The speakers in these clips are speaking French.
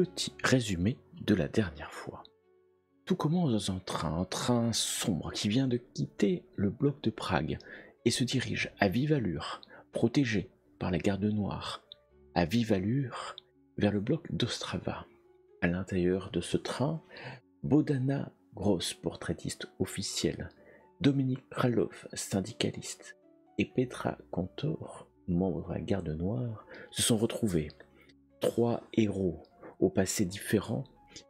Petit résumé de la dernière fois. Tout commence dans un train sombre qui vient de quitter le bloc de Prague et se dirige à vive allure, protégé par la garde noire, à vive allure vers le bloc d'Ostrava. À l'intérieur de ce train, Bodana Gross, portraitiste officielle, Dominique Kralov, syndicaliste, et Petra Kantor, membre de la garde noire, se sont retrouvés. 3 héros au passé différent,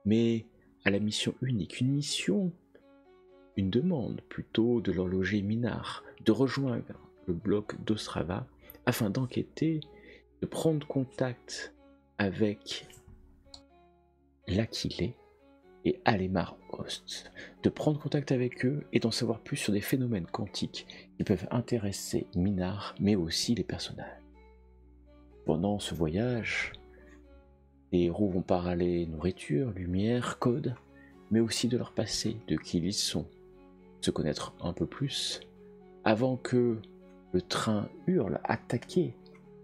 mais à la mission unique. Une demande plutôt de l'horloger Minard de rejoindre le bloc d'Ostrava afin d'enquêter, de prendre contact avec l'Aquilée et Alemar Host, de prendre contact avec eux et d'en savoir plus sur des phénomènes quantiques qui peuvent intéresser Minard, mais aussi les personnages. Pendant ce voyage, les héros vont parler nourriture, lumière, code, mais aussi de leur passé, de qui ils sont, se connaître un peu plus, avant que le train hurle, attaqué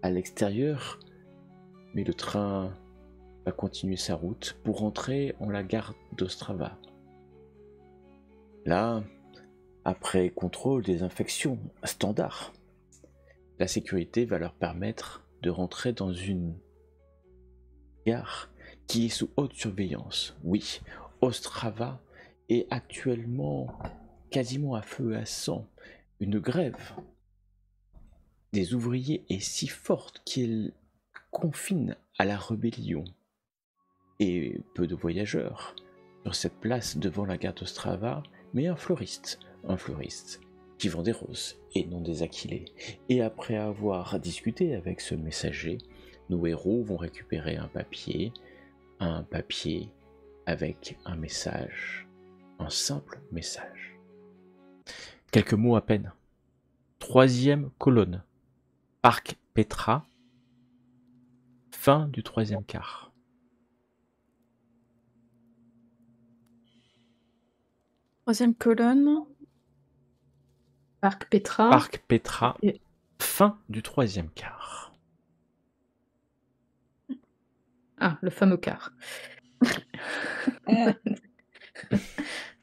à l'extérieur, mais le train va continuer sa route pour rentrer en la gare d'Ostrava. Là, après contrôle des infections standard, la sécurité va leur permettre de rentrer dans une gare qui est sous haute surveillance. Oui, Ostrava est actuellement quasiment à feu et à sang. Une grève des ouvriers est si forte qu'elle confine à la rébellion. Et peu de voyageurs sur cette place devant la gare d'Ostrava, mais un fleuriste qui vend des roses et non des aquilées. Et après avoir discuté avec ce messager, nos héros vont récupérer un papier avec un message, un simple message. Quelques mots à peine. 3e colonne, Parc Petra, fin du 3e quart. Troisième colonne, Parc Petra. Parc Petra, fin du 3e quart. Ah, le fameux quart.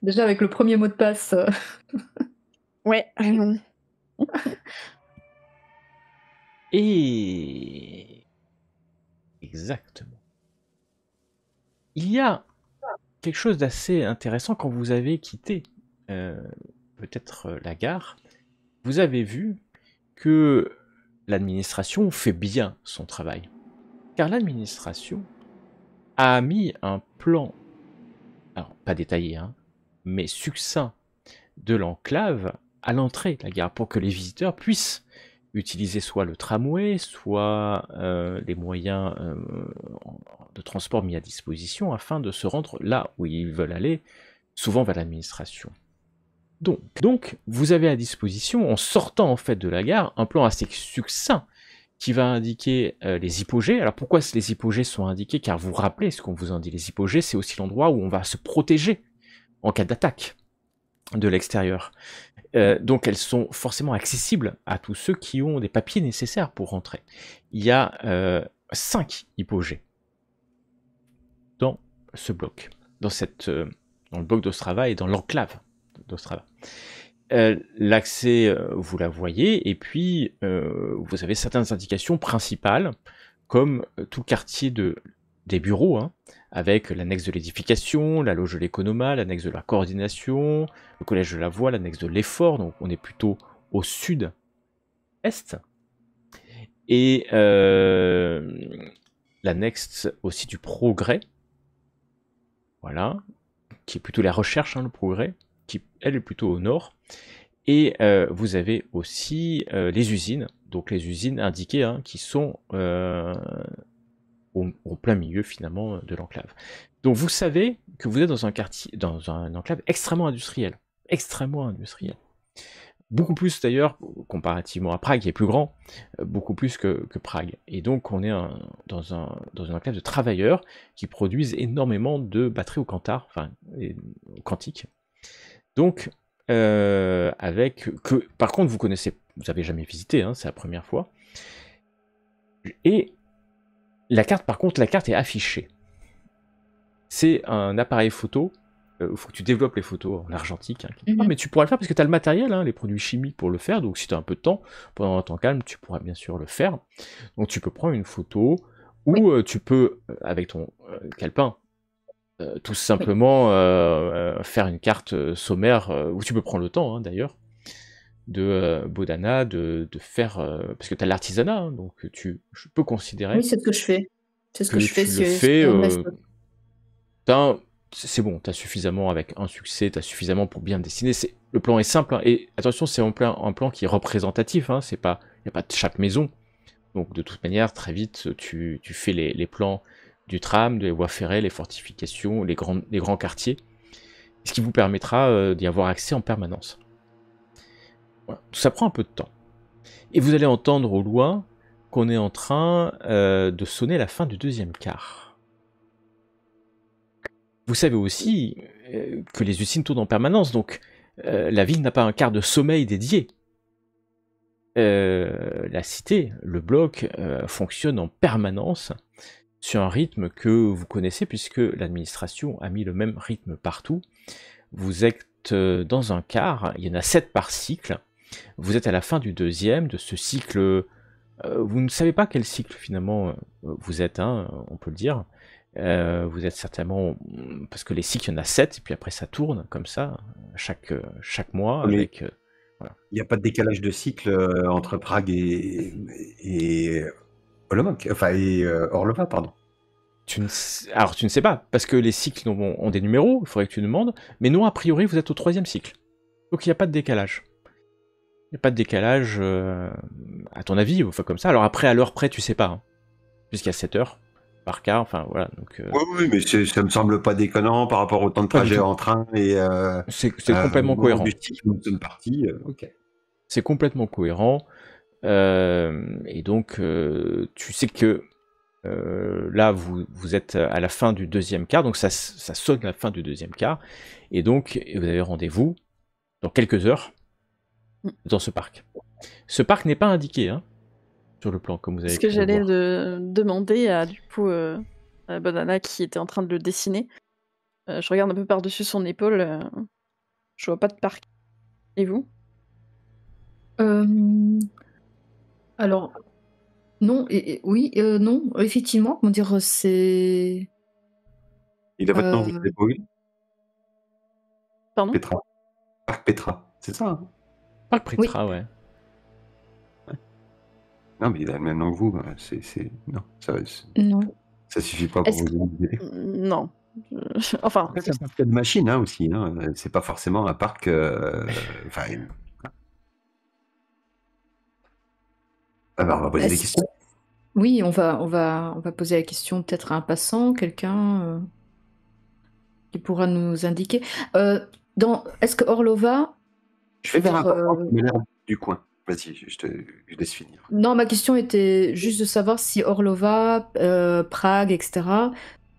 Déjà avec le premier mot de passe. Ouais. Et exactement. Il y a quelque chose d'assez intéressant quand vous avez quitté peut-être la gare. Vous avez vu que l'administration fait bien son travail. Car l'administration a mis un plan, alors pas détaillé, mais succinct de l'enclave à l'entrée de la gare pour que les visiteurs puissent utiliser soit le tramway, soit les moyens de transport mis à disposition afin de se rendre là où ils veulent aller, souvent vers l'administration. Donc, vous avez à disposition, en sortant en fait de la gare, un plan assez succinct qui va indiquer les hypogées. Alors pourquoi les hypogées sont indiqués? Car vous vous rappelez ce qu'on vous en dit, les hypogées, c'est aussi l'endroit où on va se protéger en cas d'attaque de l'extérieur. Donc elles sont forcément accessibles à tous ceux qui ont des papiers nécessaires pour rentrer. Il y a 5 hypogées dans ce bloc, dans le bloc d'Ostrava et dans l'enclave d'Ostrava. L'accès, vous la voyez, et puis vous avez certaines indications principales, comme tout le quartier des bureaux, avec l'annexe de l'édification, la loge de l'économa, l'annexe de la coordination, le collège de la voie, l'annexe de l'effort, donc on est plutôt au sud-est, et l'annexe aussi du progrès, voilà, qui est plutôt la recherche, le progrès, qui elle est plutôt au nord, et vous avez aussi les usines, donc les usines indiquées qui sont au plein milieu finalement de l'enclave. Donc vous savez que vous êtes dans un quartier, dans un enclave extrêmement industriel, beaucoup plus d'ailleurs comparativement à Prague qui est plus grand, beaucoup plus que Prague. Et donc on est dans un enclave de travailleurs qui produisent énormément de batteries au cantar, enfin quantiques. Donc par contre vous avez jamais visité, c'est la première fois. Et la carte, par contre, est affichée. c'est un appareil photo. Il faut que tu développes les photos en argentique. Hein. Mhm. Mais tu pourras le faire parce que tu as le matériel, hein, les produits chimiques pour le faire. Donc si tu as un peu de temps, pendant un temps calme, tu pourras bien sûr le faire. Donc tu peux prendre une photo ou tu peux, avec ton calepin, tout simplement faire une carte sommaire, où tu peux prendre le temps hein, d'ailleurs, de Bodhana, de faire... parce que tu as l'artisanat, hein, donc je peux considérer Oui, c'est ce que je fais. C'est ce que que je fais tu le si fais... on me laisse. c'est bon, t'as suffisamment avec un succès, t'as suffisamment pour bien dessiner. Le plan est simple, hein, et attention, c'est un plan qui est représentatif, hein, il n'y a pas de chaque maison. Donc de toute manière, très vite, tu fais les plans du tram, des voies ferrées, les fortifications, les grands quartiers, ce qui vous permettra d'y avoir accès en permanence. Voilà. Tout ça prend un peu de temps. Et vous allez entendre au loin qu'on est en train de sonner la fin du deuxième quart. Vous savez aussi que les usines tournent en permanence, donc la ville n'a pas un quart de sommeil dédié. La cité, le bloc, fonctionne en permanence sur un rythme que vous connaissez puisque l'administration a mis le même rythme partout. Vous êtes dans un quart, il y en a 7 par cycle. Vous êtes à la fin du deuxième de ce cycle. Vous ne savez pas quel cycle finalement vous êtes, hein, on peut le dire. Vous êtes certainement... Parce que les cycles, il y en a 7, et puis après ça tourne comme ça, chaque mois. Mais avec il n'y a pas de décalage de cycle entre Prague et Olomouc, enfin, et Orlova, pardon. Alors tu ne sais pas, parce que les cycles ont des numéros, il faudrait que tu demandes, mais non, a priori, vous êtes au 3e cycle. Donc il n'y a pas de décalage. Il n'y a pas de décalage, à ton avis, enfin comme ça. Alors après, à l'heure près, tu sais pas, hein, puisqu'il y a 7 heures par quart, enfin voilà. Donc, Oui, mais ça me semble pas déconnant par rapport au temps de trajet en train et c'est complètement cohérent. Du cycle où nous sommes partis, ok. C'est complètement cohérent, et donc tu sais que là vous êtes à la fin du deuxième quart, donc ça sonne la fin du deuxième quart, et donc vous avez rendez-vous dans quelques heures dans ce parc. Ce parc n'est pas indiqué, hein, sur le plan, comme vous avez Ce que pu le j'allais voir. demander à du coup à Banana qui était en train de le dessiner. Je regarde un peu par-dessus son épaule. Je vois pas de parc. Et vous? Alors, non, oui, non, effectivement, comment dire, c'est... Il a votre nom, vous savez pas où il est ? Pardon? Petra. Parc Petra, c'est ça, hein ? Parc Petra, ouais. Non, mais il a le même nom que vous, non, Non. ça suffit pas pour vous aider. Non. Enfin, Après, c'est un parc de machines hein, aussi, hein. C'est pas forcément un parc... on va poser des questions. Oui, on va poser la question peut-être à un passant, quelqu'un qui pourra nous indiquer. Est-ce que Orlova... Je vais vers un passant qui m'a l'air du coin. Vas-y, je laisse finir. Non, ma question était juste de savoir si Orlova, Prague, etc.,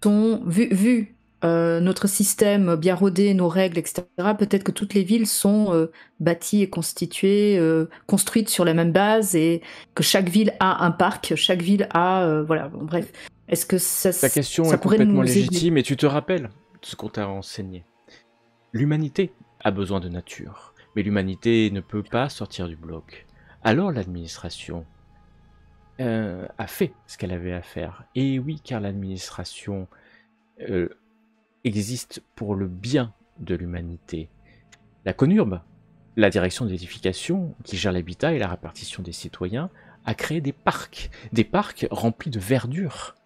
sont, vu notre système bien rodé, nos règles, etc., peut-être que toutes les villes sont bâties et constituées, construites sur la même base, et que chaque ville a un parc, chaque ville a... voilà, bon, bref. Est-ce que Ta question est complètement légitime, et tu te rappelles ce qu'on t'a renseigné. L'humanité a besoin de nature. Mais l'humanité ne peut pas sortir du bloc. Alors l'administration a fait ce qu'elle avait à faire. Et oui, car l'administration existe pour le bien de l'humanité. La Conurbe, la direction de l'édification, qui gère l'habitat et la répartition des citoyens, a créé des parcs remplis de verdure.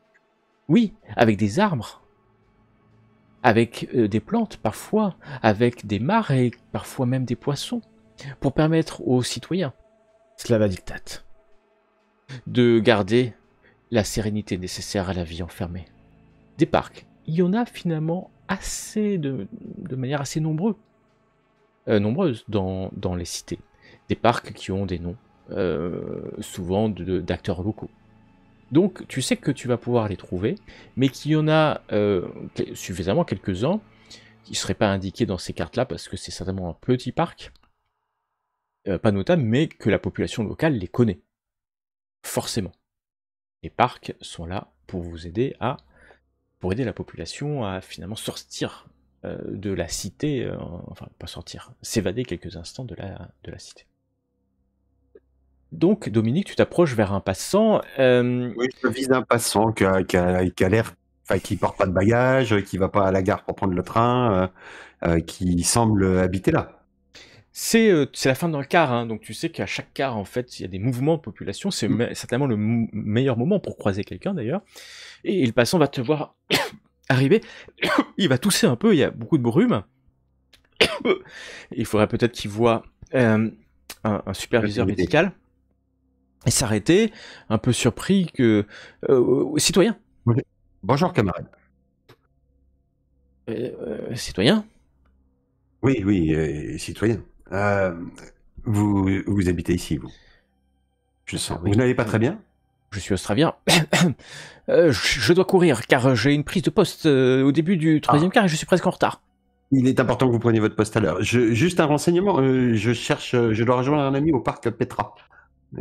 Oui, avec des arbres, avec des plantes parfois, avec des mares et parfois même des poissons, pour permettre aux citoyens, Slava dictate, de garder la sérénité nécessaire à la vie enfermée. Des parcs, il y en a finalement assez de manière assez nombreuse dans les cités. Des parcs qui ont des noms, souvent d'acteurs locaux. Donc tu sais que tu vas pouvoir les trouver, mais qu'il y en a suffisamment quelques-uns qui ne seraient pas indiqués dans ces cartes-là parce que c'est certainement un petit parc, pas notable, mais que la population locale les connaît. Forcément. Les parcs sont là pour vous aider à pour aider la population à finalement sortir de la cité, enfin pas sortir, s'évader quelques instants de la cité. Donc Dominique, tu t'approches vers un passant. Oui, je vise un passant qui a l'air, enfin, qui porte pas de bagages, qui va pas à la gare pour prendre le train, qui semble habiter là. C'est la fin d'un quart, hein, donc tu sais qu'à chaque quart, en fait, il y a des mouvements de population. C'est certainement le meilleur moment pour croiser quelqu'un, d'ailleurs. Et le passant va te voir arriver. Il va tousser un peu, il y a beaucoup de brume. Il faudrait peut-être qu'il voit un superviseur médical. Et s'arrêter, un peu surpris que... citoyen. Bonjour, camarade. Citoyen. Oui, citoyen. Vous habitez ici, vous. Je sens. Oui. Vous n'allez pas très bien? Je suis australien. Je dois courir, car j'ai une prise de poste au début du 3e quart et je suis presque en retard. Il est important que vous preniez votre poste à l'heure. Juste un renseignement, je dois rejoindre un ami au parc Petra.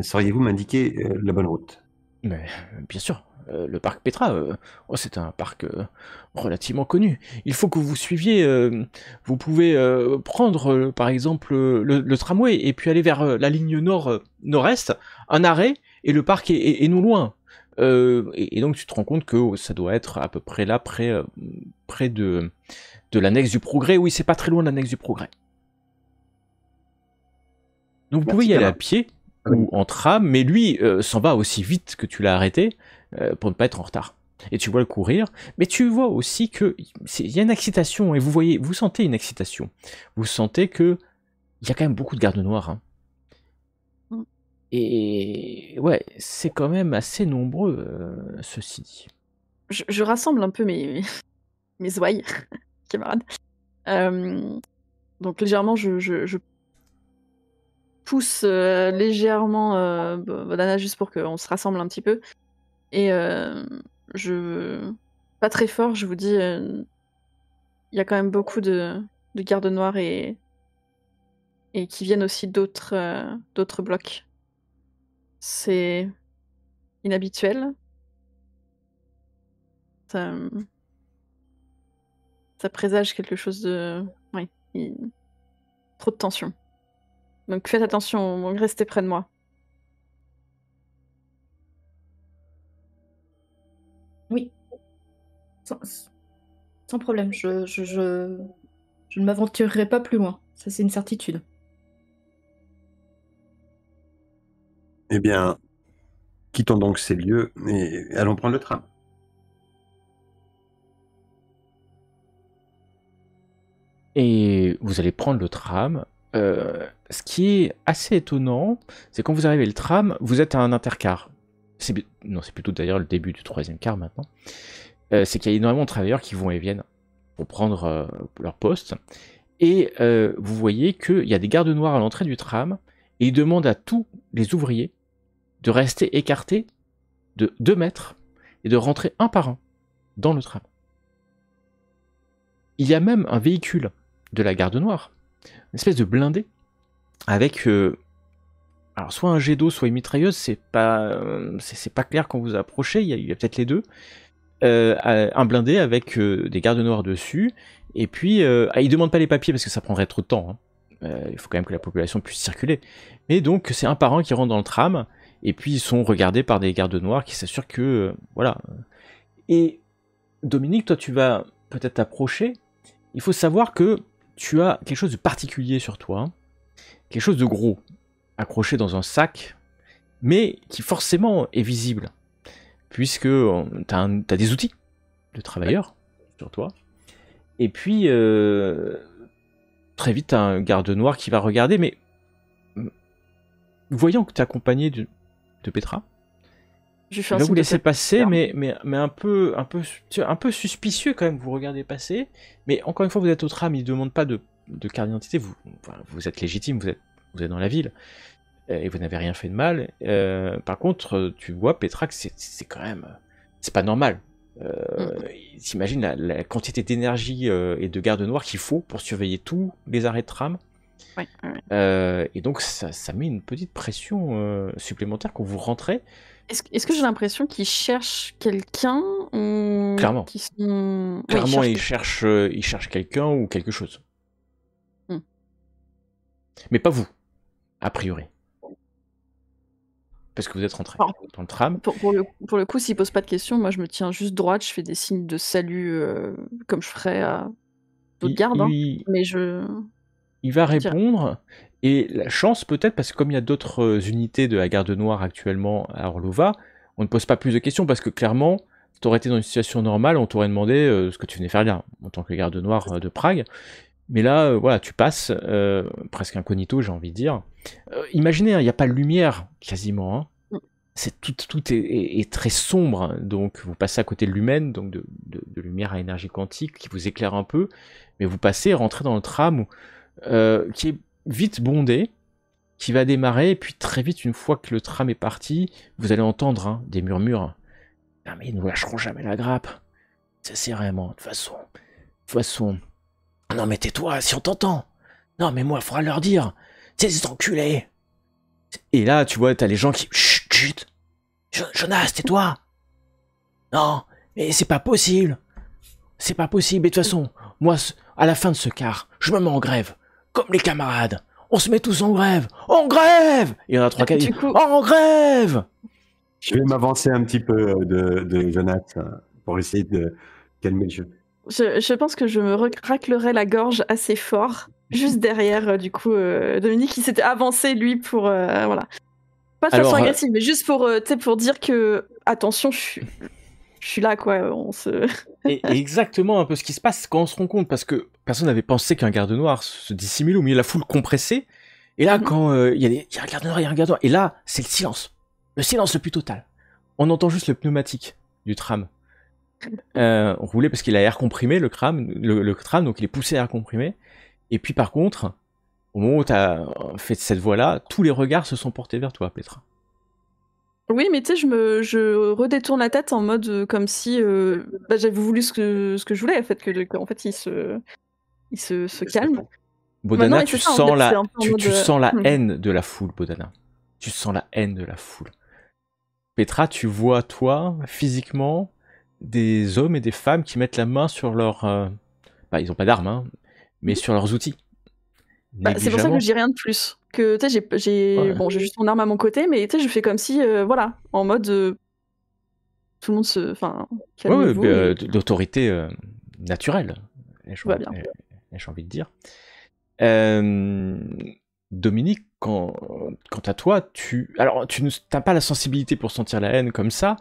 Sauriez-vous m'indiquer la bonne route? Mais bien sûr, le parc Petra, c'est un parc relativement connu. Il faut que vous suiviez, vous pouvez prendre par exemple le tramway et puis aller vers la ligne nord-est, un arrêt, et le parc est non loin. Et donc tu te rends compte que ça doit être à peu près là, près de l'annexe du Progrès. Oui, c'est pas très loin de l'annexe du Progrès. Donc vous pouvez y aller à pied ou en tram, mais lui s'en va aussi vite que tu l'as arrêté pour ne pas être en retard. Et tu vois le courir, mais tu vois aussi que il y a une excitation, et vous sentez une excitation. Vous sentez que il y a quand même beaucoup de gardes noirs. Hein. Et ouais, c'est quand même assez nombreux, ceci dit. Je rassemble un peu mes ouailles, camarades. Donc légèrement, je pousse légèrement Banana juste pour qu'on se rassemble un petit peu. Et pas très fort, je vous dis, il y a quand même beaucoup de gardes noirs et qui viennent aussi d'autres blocs. C'est inhabituel. Ça présage quelque chose de... Oui, trop de tension. Donc faites attention, restez près de moi. Oui. Sans problème, je ne m'aventurerai pas plus loin. Ça, c'est une certitude. Eh bien, quittons donc ces lieux et allons prendre le tram. Et vous allez prendre le tram. Ce qui est assez étonnant, c'est quand vous arrivez le tram, vous êtes à un intercar. C'est plutôt d'ailleurs le début du 3e quart maintenant. C'est qu'il y a énormément de travailleurs qui vont et viennent pour prendre leur poste. Et vous voyez qu'il y a des gardes noirs à l'entrée du tram, et ils demandent à tous les ouvriers de rester écartés de 2 mètres et de rentrer un par un dans le tram. Il y a même un véhicule de la garde noire, une espèce de blindé, avec alors soit un jet d'eau, soit une mitrailleuse, c'est pas clair quand vous approchez, il y a peut-être les deux. Un blindé avec des gardes noirs dessus, et puis ils demandent pas les papiers parce que ça prendrait trop de temps. Hein. Il faut quand même que la population puisse circuler. Mais donc c'est un par un qui rentre dans le tram, et puis ils sont regardés par des gardes noirs qui s'assurent que voilà. Et Dominique, toi tu vas peut-être t'approcher. Il faut savoir que tu as quelque chose de particulier sur toi, hein. Quelque chose de gros, accroché dans un sac, mais qui forcément est visible, puisque t'as des outils de travailleur sur toi. Et puis, très vite, t'as un garde noir qui va regarder, mais voyant que t'es accompagné de Petra, il va vous laisser passer, mais un peu suspicieux quand même. Vous regardez passer, mais encore une fois, vous êtes au tram, il ne demande pas de carte d'identité. Vous êtes légitime, vous êtes dans la ville, et vous n'avez rien fait de mal. Par contre, tu vois, Petra, que c'est quand même... C'est pas normal. T'imagines la quantité d'énergie et de garde noirs qu'il faut pour surveiller tous les arrêts de tram. Ouais. Et donc, ça met une petite pression supplémentaire quand vous rentrez. Est-ce que j'ai l'impression qu'ils cherchent quelqu'un ou Clairement. qui sont... Oui, Clairement, cherchent- il cherche quelqu'un ou quelque chose. Hmm. Mais pas vous, a priori. Parce que vous êtes rentré Alors, dans le tram. pour le coup, s'il pose pas de questions, moi je me tiens juste droite, je fais des signes de salut comme je ferais à d'autres gardes. Hein. Mais Il va je dirais. répondre, et la chance peut-être, parce que comme il y a d'autres unités de la garde noire actuellement à Orlova, on ne pose pas plus de questions, parce que clairement, si tu aurais été dans une situation normale, on t'aurait demandé ce que tu venais faire là, en tant que garde noire de Prague. Mais là, voilà, tu passes, presque incognito, j'ai envie de dire. Imaginez, il n'y a pas de lumière, quasiment. Hein. Mm. Tout est très sombre, donc vous passez à côté de l'humaine, donc de lumière à énergie quantique, qui vous éclaire un peu, mais vous passez, rentrez dans le tram qui est vite bondé, qui va démarrer, et puis très vite, une fois que le tram est parti, vous allez entendre des murmures. Ah, mais ils ne lâcheront jamais la grappe. C'est vraiment, de toute façon. Non mais tais-toi, si on t'entend. Non mais moi, il faudra leur dire. Ces enculés. Et là, tu vois, t'as les gens qui... Chut, chut. Jonas, tais-toi. Non, mais c'est pas possible. C'est pas possible. Et de toute façon, moi, à la fin de ce quart, je me mets en grève. Comme les camarades. On se met tous en grève. En grève. Et il y en a 3-4 qui disent, en grève. Je vais m'avancer un petit peu de Jonas pour essayer de calmer le jeu. Je pense que je me raclerai la gorge assez fort, juste derrière, du coup, Dominique, qui s'était avancé, lui, pour... voilà. Pas de façon agressive, mais juste pour dire que, attention, je suis là, quoi, on se... Et exactement un peu ce qui se passe quand on se rend compte, parce que personne n'avait pensé qu'un garde noir se dissimule au milieu de la foule compressée, et là, quand il y a un garde noir, et là, c'est le silence le plus total. On entend juste le pneumatique du tram rouler, parce qu'il a air comprimé, le tram, donc il est poussé à air comprimé, et puis par contre, au moment où tu as fait cette voie-là, tous les regards se sont portés vers toi, Petra. Oui, mais tu sais, je redétourne la tête en mode comme si j'avais voulu ce que je voulais, en fait, qu'en fait, il se calme. Bodana, tu sens la haine de la foule, Bodana. Tu sens la haine de la foule. Petra, tu vois, toi, physiquement, des hommes et des femmes qui mettent la main sur leur... ils n'ont pas d'armes, hein, mais sur leurs outils. C'est pour ça que je dis rien de plus. Que tu sais, j'ai juste mon arme à mon côté, mais tu sais, je fais comme si, voilà, en mode tout le monde se, calmez-vous. D'autorité naturelle. J'ai envie de dire. Dominique, quant à toi, tu n'as pas la sensibilité pour sentir la haine comme ça,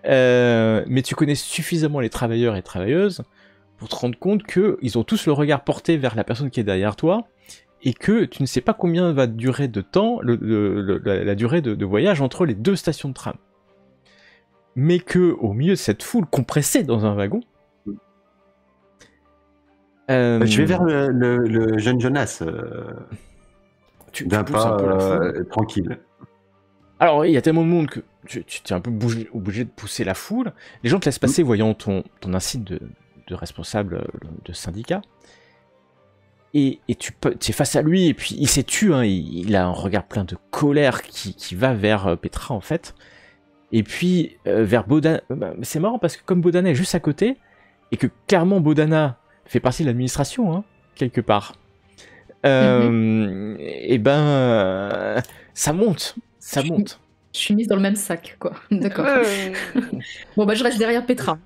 mais tu connais suffisamment les travailleurs et travailleuses pour te rendre compte qu'ils ont tous le regard porté vers la personne qui est derrière toi, et que tu ne sais pas combien va durer de temps la durée de voyage entre les deux stations de tram. Mais que au milieu de cette foule compressée dans un wagon... Je vais vers le jeune Jonas. D'un pas tranquille. Alors, il y a tellement de monde que tu es un peu obligé de pousser la foule. Les gens te laissent passer, voyant ton insigne de responsable de syndicat. Et tu es face à lui, et puis il s'est tué, hein, il a un regard plein de colère qui va vers Petra, en fait. Et puis, vers Bodana... c'est marrant, parce que comme Bodana est juste à côté, et que clairement Bodana fait partie de l'administration, hein, quelque part, et ça monte. Je suis mise dans le même sac, quoi. D'accord. Bon, je reste derrière Petra.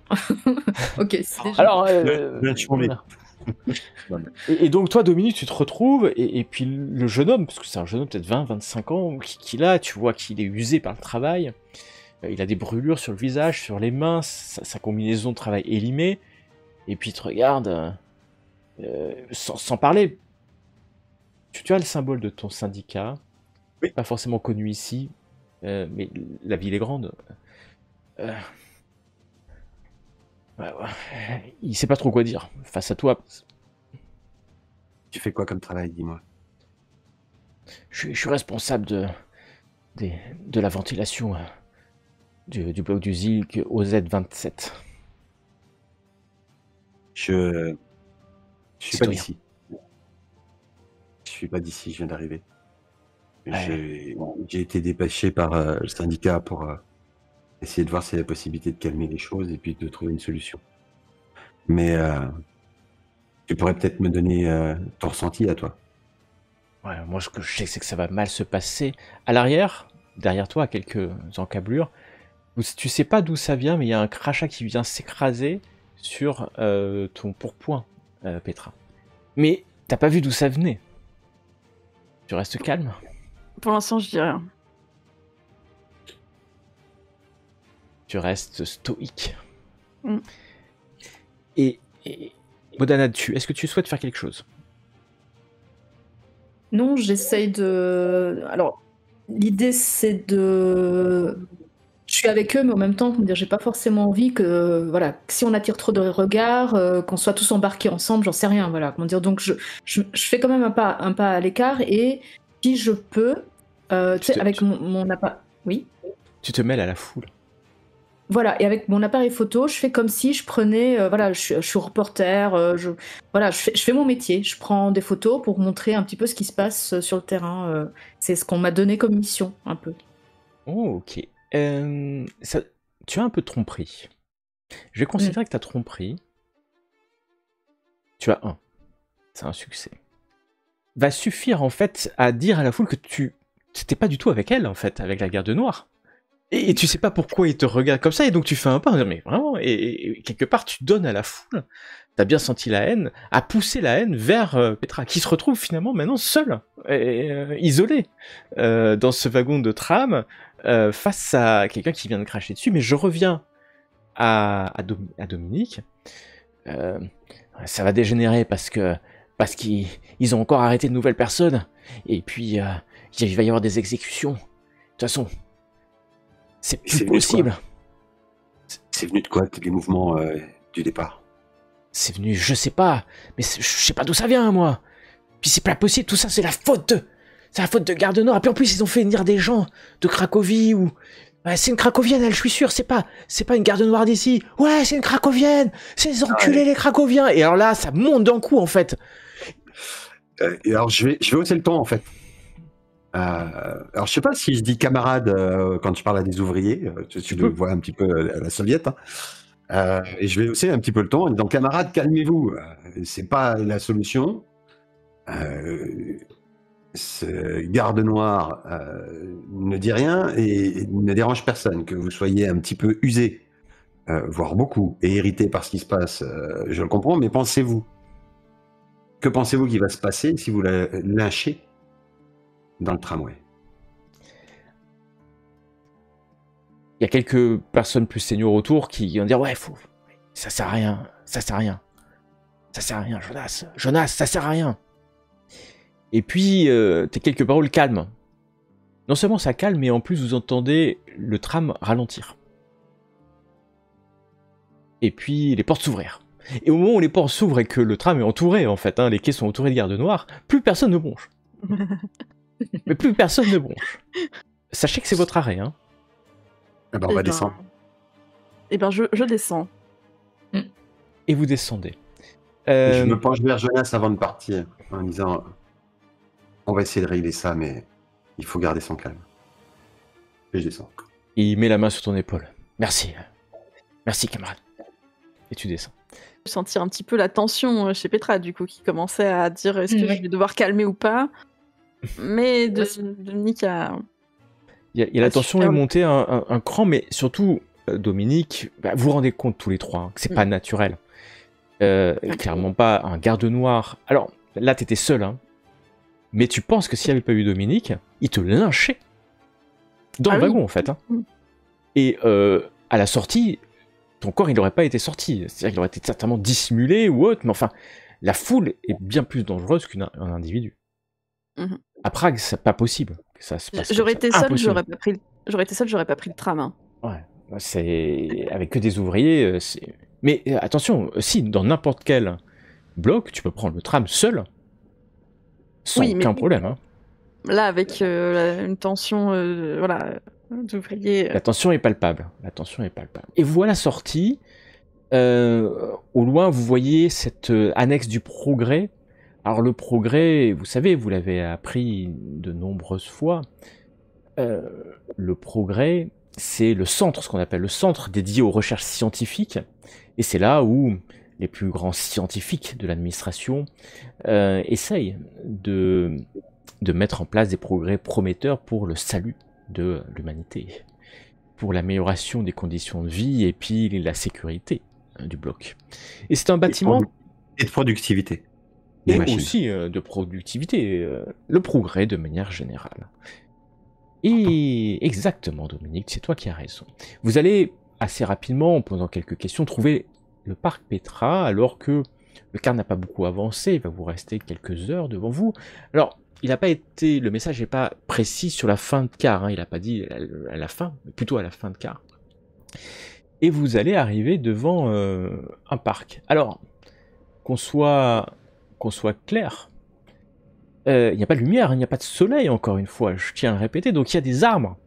Ok, c'est déjà... Alors, et donc toi, Dominique, tu te retrouves, et puis le jeune homme, parce que c'est un jeune homme peut-être 20-25 ans, qui là, tu vois qu'il est usé par le travail, il a des brûlures sur le visage, sur les mains, sa combinaison de travail est limée, et puis il te regarde, sans parler. Tu as le symbole de ton syndicat, oui. Pas forcément connu ici, mais la ville est grande. Il sait pas trop quoi dire face à toi. Tu fais quoi comme travail, dis-moi? Je suis responsable de la ventilation du bloc du Zilk OZ27. Je suis pas d'ici. Je suis pas d'ici, je viens d'arriver. Ouais. J'ai été dépêché par le syndicat pour essayer de voir s'il y a la possibilité de calmer les choses et puis de trouver une solution. Mais tu pourrais peut-être me donner ton ressenti à toi. Ouais, moi, ce que je sais, c'est que ça va mal se passer. À l'arrière, derrière toi, à quelques encablures, tu sais pas d'où ça vient, mais il y a un crachat qui vient s'écraser sur ton pourpoint, Petra. Mais t'as pas vu d'où ça venait. Tu restes calme. Pour l'instant, je dis rien. Tu restes stoïque. Mm. Et Modana, est-ce que tu souhaites faire quelque chose? Non, j'essaye de. Alors, l'idée, c'est de. Je suis avec eux, mais en même temps, comment dire, j'ai pas forcément envie que, voilà, que si on attire trop de regards, qu'on soit tous embarqués ensemble, j'en sais rien, voilà. Comment dire, donc je fais quand même un pas à l'écart et si je peux, tu sais, avec mon appareil. Oui. Tu te mêles à la foule. Voilà, et avec mon appareil photo, je fais comme si je prenais, voilà, je suis reporter, voilà, je fais mon métier, je prends des photos pour montrer un petit peu ce qui se passe sur le terrain. C'est ce qu'on m'a donné comme mission, un peu. Oh, ok. Tu as un peu de tromperie. Je vais considérer que tu as tromperie. Tu as 1. C'est un succès. Va suffire en fait à dire à la foule que tu n'étais pas du tout avec elle en fait, avec la garde noire. Et tu sais pas pourquoi il te regarde comme ça, et donc tu fais un pas, mais vraiment, et quelque part tu donnes à la foule, t'as bien senti la haine, à pousser la haine vers Petra, qui se retrouve finalement maintenant seule, isolée, dans ce wagon de tram, face à quelqu'un qui vient de cracher dessus. Mais je reviens à Dominique. Ça va dégénérer parce qu'ils ont encore arrêté de nouvelles personnes, et puis il va y avoir des exécutions. De toute façon, c'est plus possible. C'est venu de quoi, les mouvements du départ? C'est venu, je sais pas, mais je sais pas d'où ça vient, moi. Puis c'est pas possible, tout ça, c'est la faute de Garde Nord. Et puis en plus, ils ont fait venir des gens de Cracovie ou... Ouais, c'est une Cracovienne, elle, je suis sûr, c'est pas une Garde Noire d'ici. Ouais, c'est une Cracovienne, c'est les enculés, les Cracoviens. Et alors là, ça monte d'un coup, en fait. Et alors, je vais hausser le ton, en fait. Alors, je sais pas si je dis camarade quand je parle à des ouvriers, tu le vois un petit peu à la soviète, hein. Et je vais hausser un petit peu le ton en disant camarade, calmez-vous, c'est pas la solution. Ce garde noir ne dit rien et ne dérange personne, que vous soyez un petit peu usé, voire beaucoup, et irrité par ce qui se passe, je le comprends, mais que pensez-vous qu'il va se passer si vous la lynchez dans le tramway? Il y a quelques personnes plus seniors autour qui vont dire ouais, ça sert à rien, Jonas, ça sert à rien. Et puis t'as quelques paroles calmes. Non seulement ça calme, mais en plus vous entendez le tram ralentir. Et puis les portes s'ouvrir. Et au moment où les portes s'ouvrent et que le tram est entouré, en fait, hein, les quais sont entourés de gardes noirs, plus personne ne bronche. Mais plus personne ne bronche. Sachez que c'est votre arrêt, hein. Eh ben, on va descendre. Eh ben, je descends. Et vous descendez. Je me penche vers Jonas avant de partir, en disant on va essayer de régler ça, mais il faut garder son calme. Et je descends. Il met la main sur ton épaule. Merci, camarade. Et tu descends. Je sentir un petit peu la tension chez Petra, du coup, qui commençait à dire est-ce que je vais devoir calmer ou pas. Mais Dominique a... Il y a la tension est montée un cran, mais surtout, Dominique, vous vous rendez compte tous les trois hein, que c'est pas naturel. Clairement pas un garde noir. Alors, là, t'étais seul, hein. Mais tu penses que s'il n'y avait pas eu Dominique, il te lynchait. Dans le wagon, en fait. Hein. Et à la sortie, ton corps, il n'aurait pas été sorti. C'est-à-dire qu'il aurait été certainement dissimulé ou autre, mais enfin, la foule est bien plus dangereuse qu'un individu. À Prague, c'est pas possible que ça se passe. J'aurais été seul, j'aurais pas pris le tram. Hein. Ouais, c'est avec que des ouvriers. Mais attention, si dans n'importe quel bloc, tu peux prendre le tram seul, sans aucun problème. Hein. Là, avec une tension, voilà, d'ouvriers. La tension est palpable. Et voilà sortie. Au loin, vous voyez cette annexe du Progrès. Alors le Progrès, vous savez, vous l'avez appris de nombreuses fois. Le Progrès, c'est le centre, ce qu'on appelle le centre dédié aux recherches scientifiques. Et c'est là où les plus grands scientifiques de l'administration essayent de mettre en place des progrès prometteurs pour le salut de l'humanité, pour l'amélioration des conditions de vie et puis la sécurité du bloc. Et c'est un bâtiment... Et de productivité. Et aussi de productivité, le progrès de manière générale. Et exactement, Dominique, c'est toi qui as raison. Vous allez assez rapidement, en posant quelques questions, trouver le parc Petra, alors que le quart n'a pas beaucoup avancé, il va vous rester quelques heures devant vous. Alors, le message n'est pas précis sur la fin de quart, hein, il n'a pas dit à la fin, mais plutôt à la fin de quart. Et vous allez arriver devant un parc. Alors, qu'on soit clair, il n'y a pas de lumière, il n'y a pas de soleil, encore une fois, je tiens à le répéter, donc il y a des arbres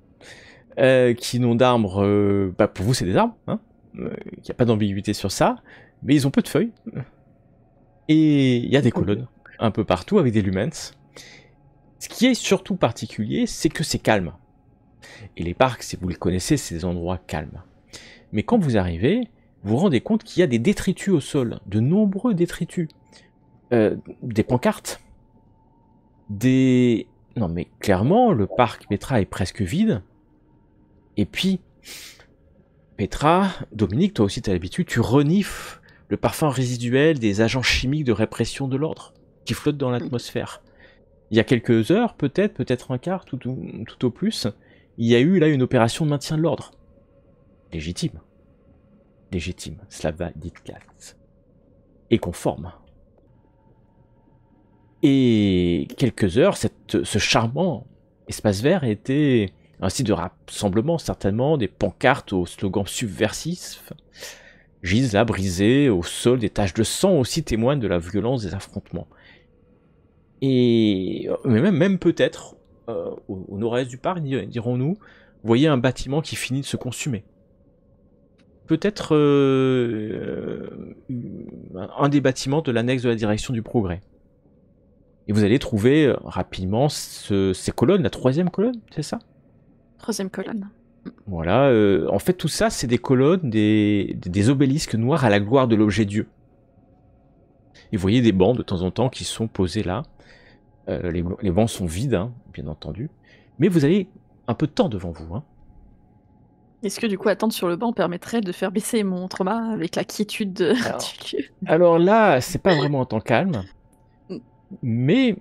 qui n'ont d'arbres, pour vous c'est des arbres, hein, il n'y a pas d'ambiguïté sur ça, mais ils ont peu de feuilles, et il y a des colonnes un peu partout avec des lumens. Ce qui est surtout particulier, c'est que c'est calme. Et les parcs, si vous les connaissez, c'est des endroits calmes. Mais quand vous arrivez, vous vous rendez compte qu'il y a des détritus au sol, de nombreux détritus. Des pancartes, Non mais clairement, le parc Petra est presque vide. Et puis, Petra, Dominique, toi aussi tu as l'habitude, tu renifles le parfum résiduel des agents chimiques de répression de l'ordre qui flottent dans l'atmosphère. Il y a quelques heures, peut-être un quart, tout au plus, il y a eu là une opération de maintien de l'ordre. Légitime, cela va dit Katz. Et conforme. Et quelques heures, ce charmant espace vert était un site de rassemblement, certainement, des pancartes aux slogans subversifs gisent là, brisées au sol, des taches de sang aussi témoignent de la violence des affrontements. Et même peut-être, au nord-est du parc, dirons-nous, vous voyez un bâtiment qui finit de se consumer. Peut-être un des bâtiments de l'annexe de la direction du progrès. Et vous allez trouver rapidement ces colonnes, la 3e colonne, c'est ça? 3e colonne. Voilà, en fait tout ça c'est des colonnes, des obélisques noirs à la gloire de l'objet Dieu. Et vous voyez des bancs de temps en temps qui sont posés là. Les bancs sont vides, hein, bien entendu. Mais vous avez un peu de temps devant vous. Hein. Est-ce que du coup attendre sur le banc permettrait de faire baisser mon trauma avec la quiétude du lieu? Alors là, c'est pas vraiment en temps calme. Mais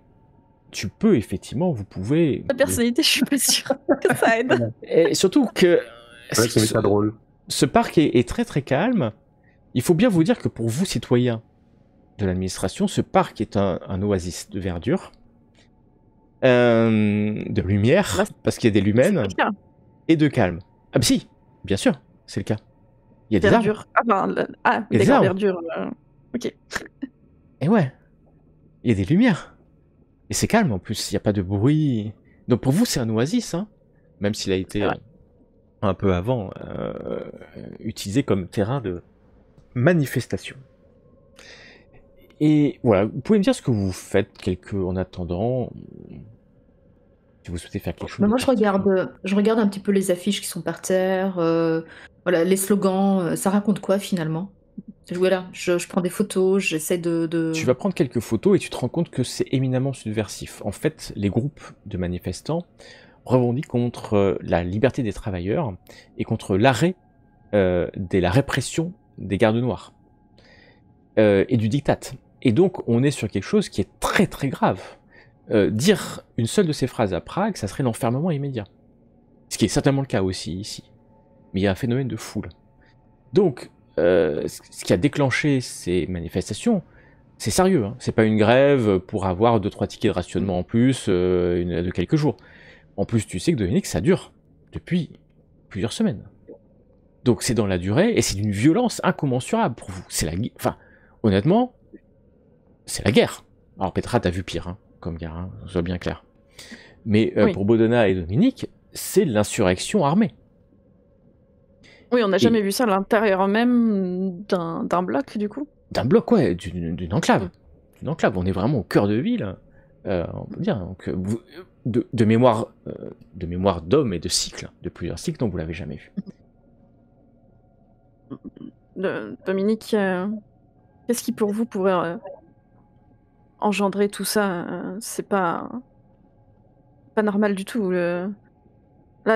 tu peux effectivement, vous pouvez... La personnalité, je suis pas sûre que ça aide. Et surtout que... Ouais, c'est ça drôle. Ce parc est très très calme. Il faut bien vous dire que pour vous, citoyens de l'administration, ce parc est un oasis de verdure, de lumière, parce qu'il y a des lumens, et de calme. Ah bah si, bien sûr, c'est le cas. Il y a des arbres. Il y a des arbres. Verdure. Ok. Et ouais, il y a des lumières. Et c'est calme en plus, il n'y a pas de bruit. Donc pour vous, c'est un oasis, hein, même s'il a été un peu avant utilisé comme terrain de manifestation. Et voilà, vous pouvez me dire ce que vous faites en attendant, si vous souhaitez faire quelque chose. Moi, je regarde un petit peu les affiches qui sont par terre, voilà, les slogans, ça raconte quoi finalement? Voilà, je prends des photos, j'essaie de... Tu vas prendre quelques photos et tu te rends compte que c'est éminemment subversif. En fait, les groupes de manifestants revendiquent contre la liberté des travailleurs et contre l'arrêt de la répression des gardes noirs et du diktat. Et donc, on est sur quelque chose qui est très très grave. Dire une seule de ces phrases à Prague, ça serait l'enfermement immédiat. Ce qui est certainement le cas aussi ici. Mais il y a un phénomène de foule. Donc, ce qui a déclenché ces manifestations, c'est sérieux. Hein. C'est pas une grève pour avoir 2-3 tickets de rationnement en plus de quelques jours. En plus, tu sais que Dominique, ça dure depuis plusieurs semaines. Donc c'est dans la durée et c'est d'une violence incommensurable pour vous. C'est enfin, honnêtement, c'est la guerre. Alors Petra, t'as vu pire, hein, comme guerre, hein, soit bien clair. Mais oui. Pour Bodona et Dominique, c'est l'insurrection armée. Oui, on n'a jamais vu ça à l'intérieur même d'un bloc, du coup. D'un bloc, ouais, d'une enclave. D'une enclave, on est vraiment au cœur de ville. on peut dire. Donc, de mémoire d'homme et de cycle, de plusieurs cycles, donc vous l'avez jamais vu. Dominique, qu'est-ce qui pour vous pourrait engendrer tout ça? C'est pas normal du tout. Là,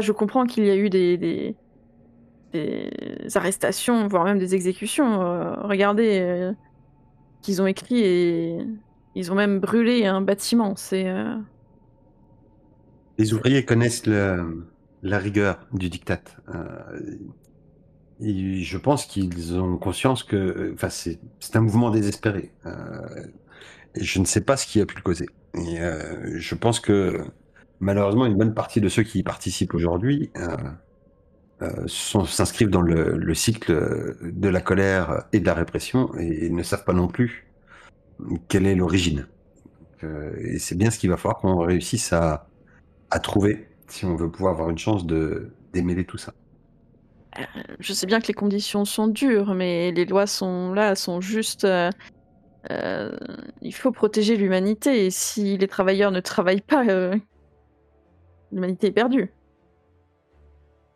je comprends qu'il y a eu des arrestations, voire même des exécutions. Regardez qu'ils ont écrit et ils ont même brûlé un bâtiment. Les ouvriers connaissent la rigueur du diktat. Et je pense qu'ils ont conscience que, c'est un mouvement désespéré. Et je ne sais pas ce qui a pu le causer. Et je pense que malheureusement, une bonne partie de ceux qui y participent aujourd'hui s'inscrivent dans le cycle de la colère et de la répression et ne savent pas non plus quelle est l'origine. Et c'est bien ce qu'il va falloir qu'on réussisse à trouver si on veut pouvoir avoir une chance de démêler tout ça. Je sais bien que les conditions sont dures, mais les lois sont là, sont justes. Il faut protéger l'humanité. Et si les travailleurs ne travaillent pas, l'humanité est perdue.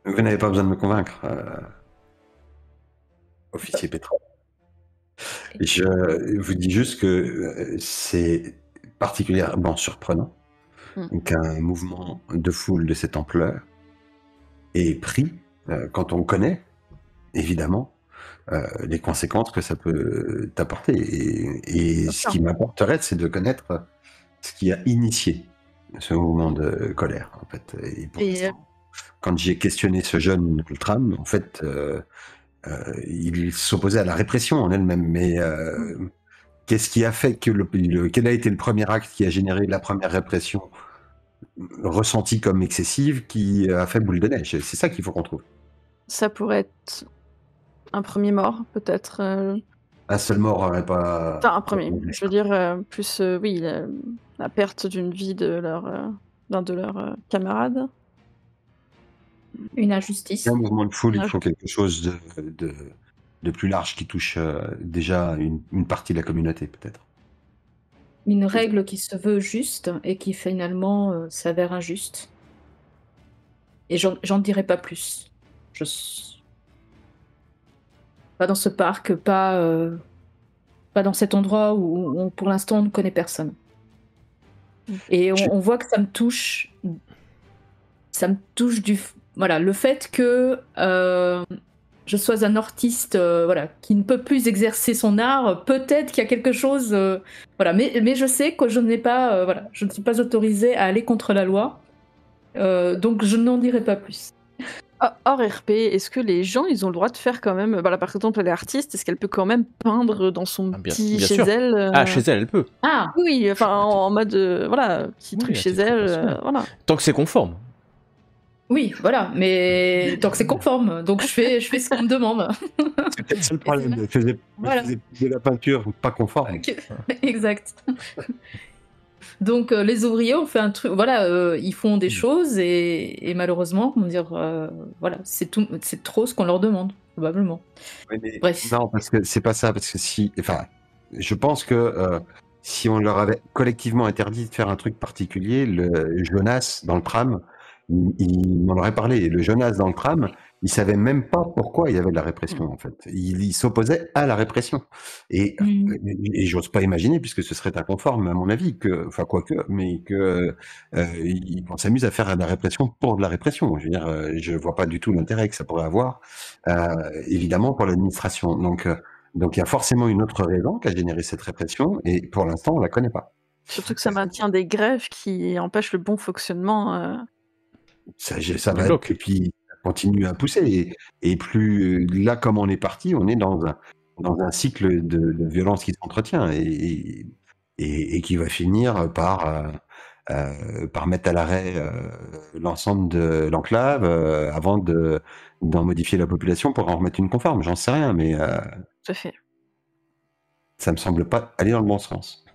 Vous n'avez pas besoin de me convaincre, officier Petra. Je vous dis juste que c'est particulièrement surprenant qu'un mouvement de foule de cette ampleur ait pris, quand on connaît, évidemment, les conséquences que ça peut t'apporter. Et ce qui m'apporterait, c'est de connaître ce qui a initié ce mouvement de colère, en fait. Et pour l'instant, quand j'ai questionné ce jeune Ultram, en fait, il s'opposait à la répression en elle-même. Mais qu'est-ce qui a fait que quel a été le premier acte qui a généré la première répression ressentie comme excessive qui a fait boule de neige? C'est ça qu'il faut qu'on trouve. Ça pourrait être un premier mort, peut-être. Un seul mort n'aurait pas... Enfin, un premier. Je veux dire, plus, oui, la perte d'une vie de d'un de leurs camarades. Une injustice. Un mouvement de foule, il faut quelque chose de plus large qui touche déjà une partie de la communauté, peut-être. Une règle qui se veut juste et qui finalement s'avère injuste. Et j'en dirai pas plus. Pas dans ce parc, pas dans cet endroit où pour l'instant on ne connaît personne. Et on voit que ça me touche. Ça me touche voilà, le fait que je sois un artiste voilà, qui ne peut plus exercer son art, peut-être qu'il y a quelque chose... voilà, mais je sais que je n'ai pas... voilà, je ne suis pas autorisée à aller contre la loi, donc je n'en dirai pas plus. Hors RP, est-ce que les gens, ils ont le droit de faire quand même... Voilà, par exemple, elle est artiste, est-ce qu'elle peut quand même peindre dans son bien chez sûr. elle Ah, chez elle peut. Ah oui, enfin, en mode... voilà, petit truc chez elle, voilà. Tant que c'est conforme. Oui, voilà, mais tant que c'est conforme, donc je fais ce qu'on me demande. C'est peut-être ça le problème, elle faisait de la peinture pas conforme. Exact. Donc les ouvriers ont fait un truc, voilà, ils font des choses et malheureusement, comment dire, voilà, c'est trop ce qu'on leur demande, probablement. Oui, mais Bref. non, parce que c'est pas ça, parce que je pense que si on leur avait collectivement interdit de faire un truc particulier, le Jonas dans le tram, il m'en aurait parlé. Et le Jonas dans le tram, il savait même pas pourquoi il y avait de la répression, en fait. Il s'opposait à la répression. Et j'ose pas imaginer, puisque ce serait inconforme, à mon avis, mais qu'on s'amuse à faire de la répression pour de la répression. Je veux dire, je vois pas du tout l'intérêt que ça pourrait avoir, évidemment, pour l'administration. Donc, il y a forcément une autre raison qui a généré cette répression, et pour l'instant, on la connaît pas. Surtout que ça maintient des grèves qui empêchent le bon fonctionnement. Ça va, et puis ça continue à pousser. Et plus là, comme on est parti, on est dans un cycle de violence qui s'entretient et qui va finir par mettre à l'arrêt l'ensemble de l'enclave avant d'en modifier la population pour en remettre une conforme. J'en sais rien, mais Tout à fait. Ça me semble pas aller dans le bon sens.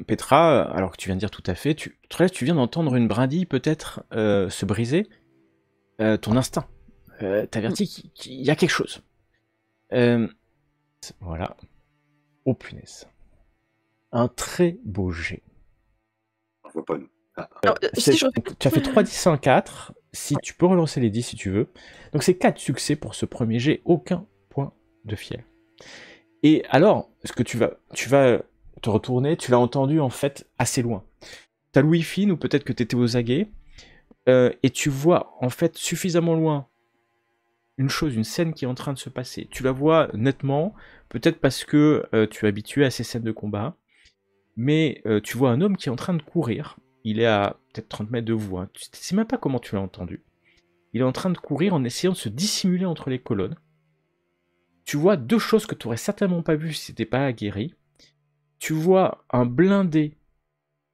Petra, alors que tu viens de dire tout à fait, tu viens d'entendre une brindille peut-être se briser. Ton instinct t'avertit qu'il y a quelque chose. Voilà. Oh punaise. un très beau jet. On voit pas nous. Alors, si je refais- Tu as fait 3 10 1 4. Si tu peux relancer les 10 si tu veux. Donc c'est 4 succès pour ce premier jet, aucun point de fiel. Et alors, ce que tu vas te retourner, tu l'as entendu en fait assez loin. T'as le Wi-Fi ou peut-être que tu étais aux aguets, et tu vois en fait suffisamment loin une scène qui est en train de se passer. Tu la vois nettement, peut-être parce que tu es habitué à ces scènes de combat, mais tu vois un homme qui est en train de courir. Il est à peut-être 30 mètres de vous, hein. Tu ne sais même pas comment tu l'as entendu. Il est en train de courir en essayant de se dissimuler entre les colonnes. Tu vois deux choses que tu n'aurais certainement pas vues si tu n'étais pas aguerri. Tu vois un blindé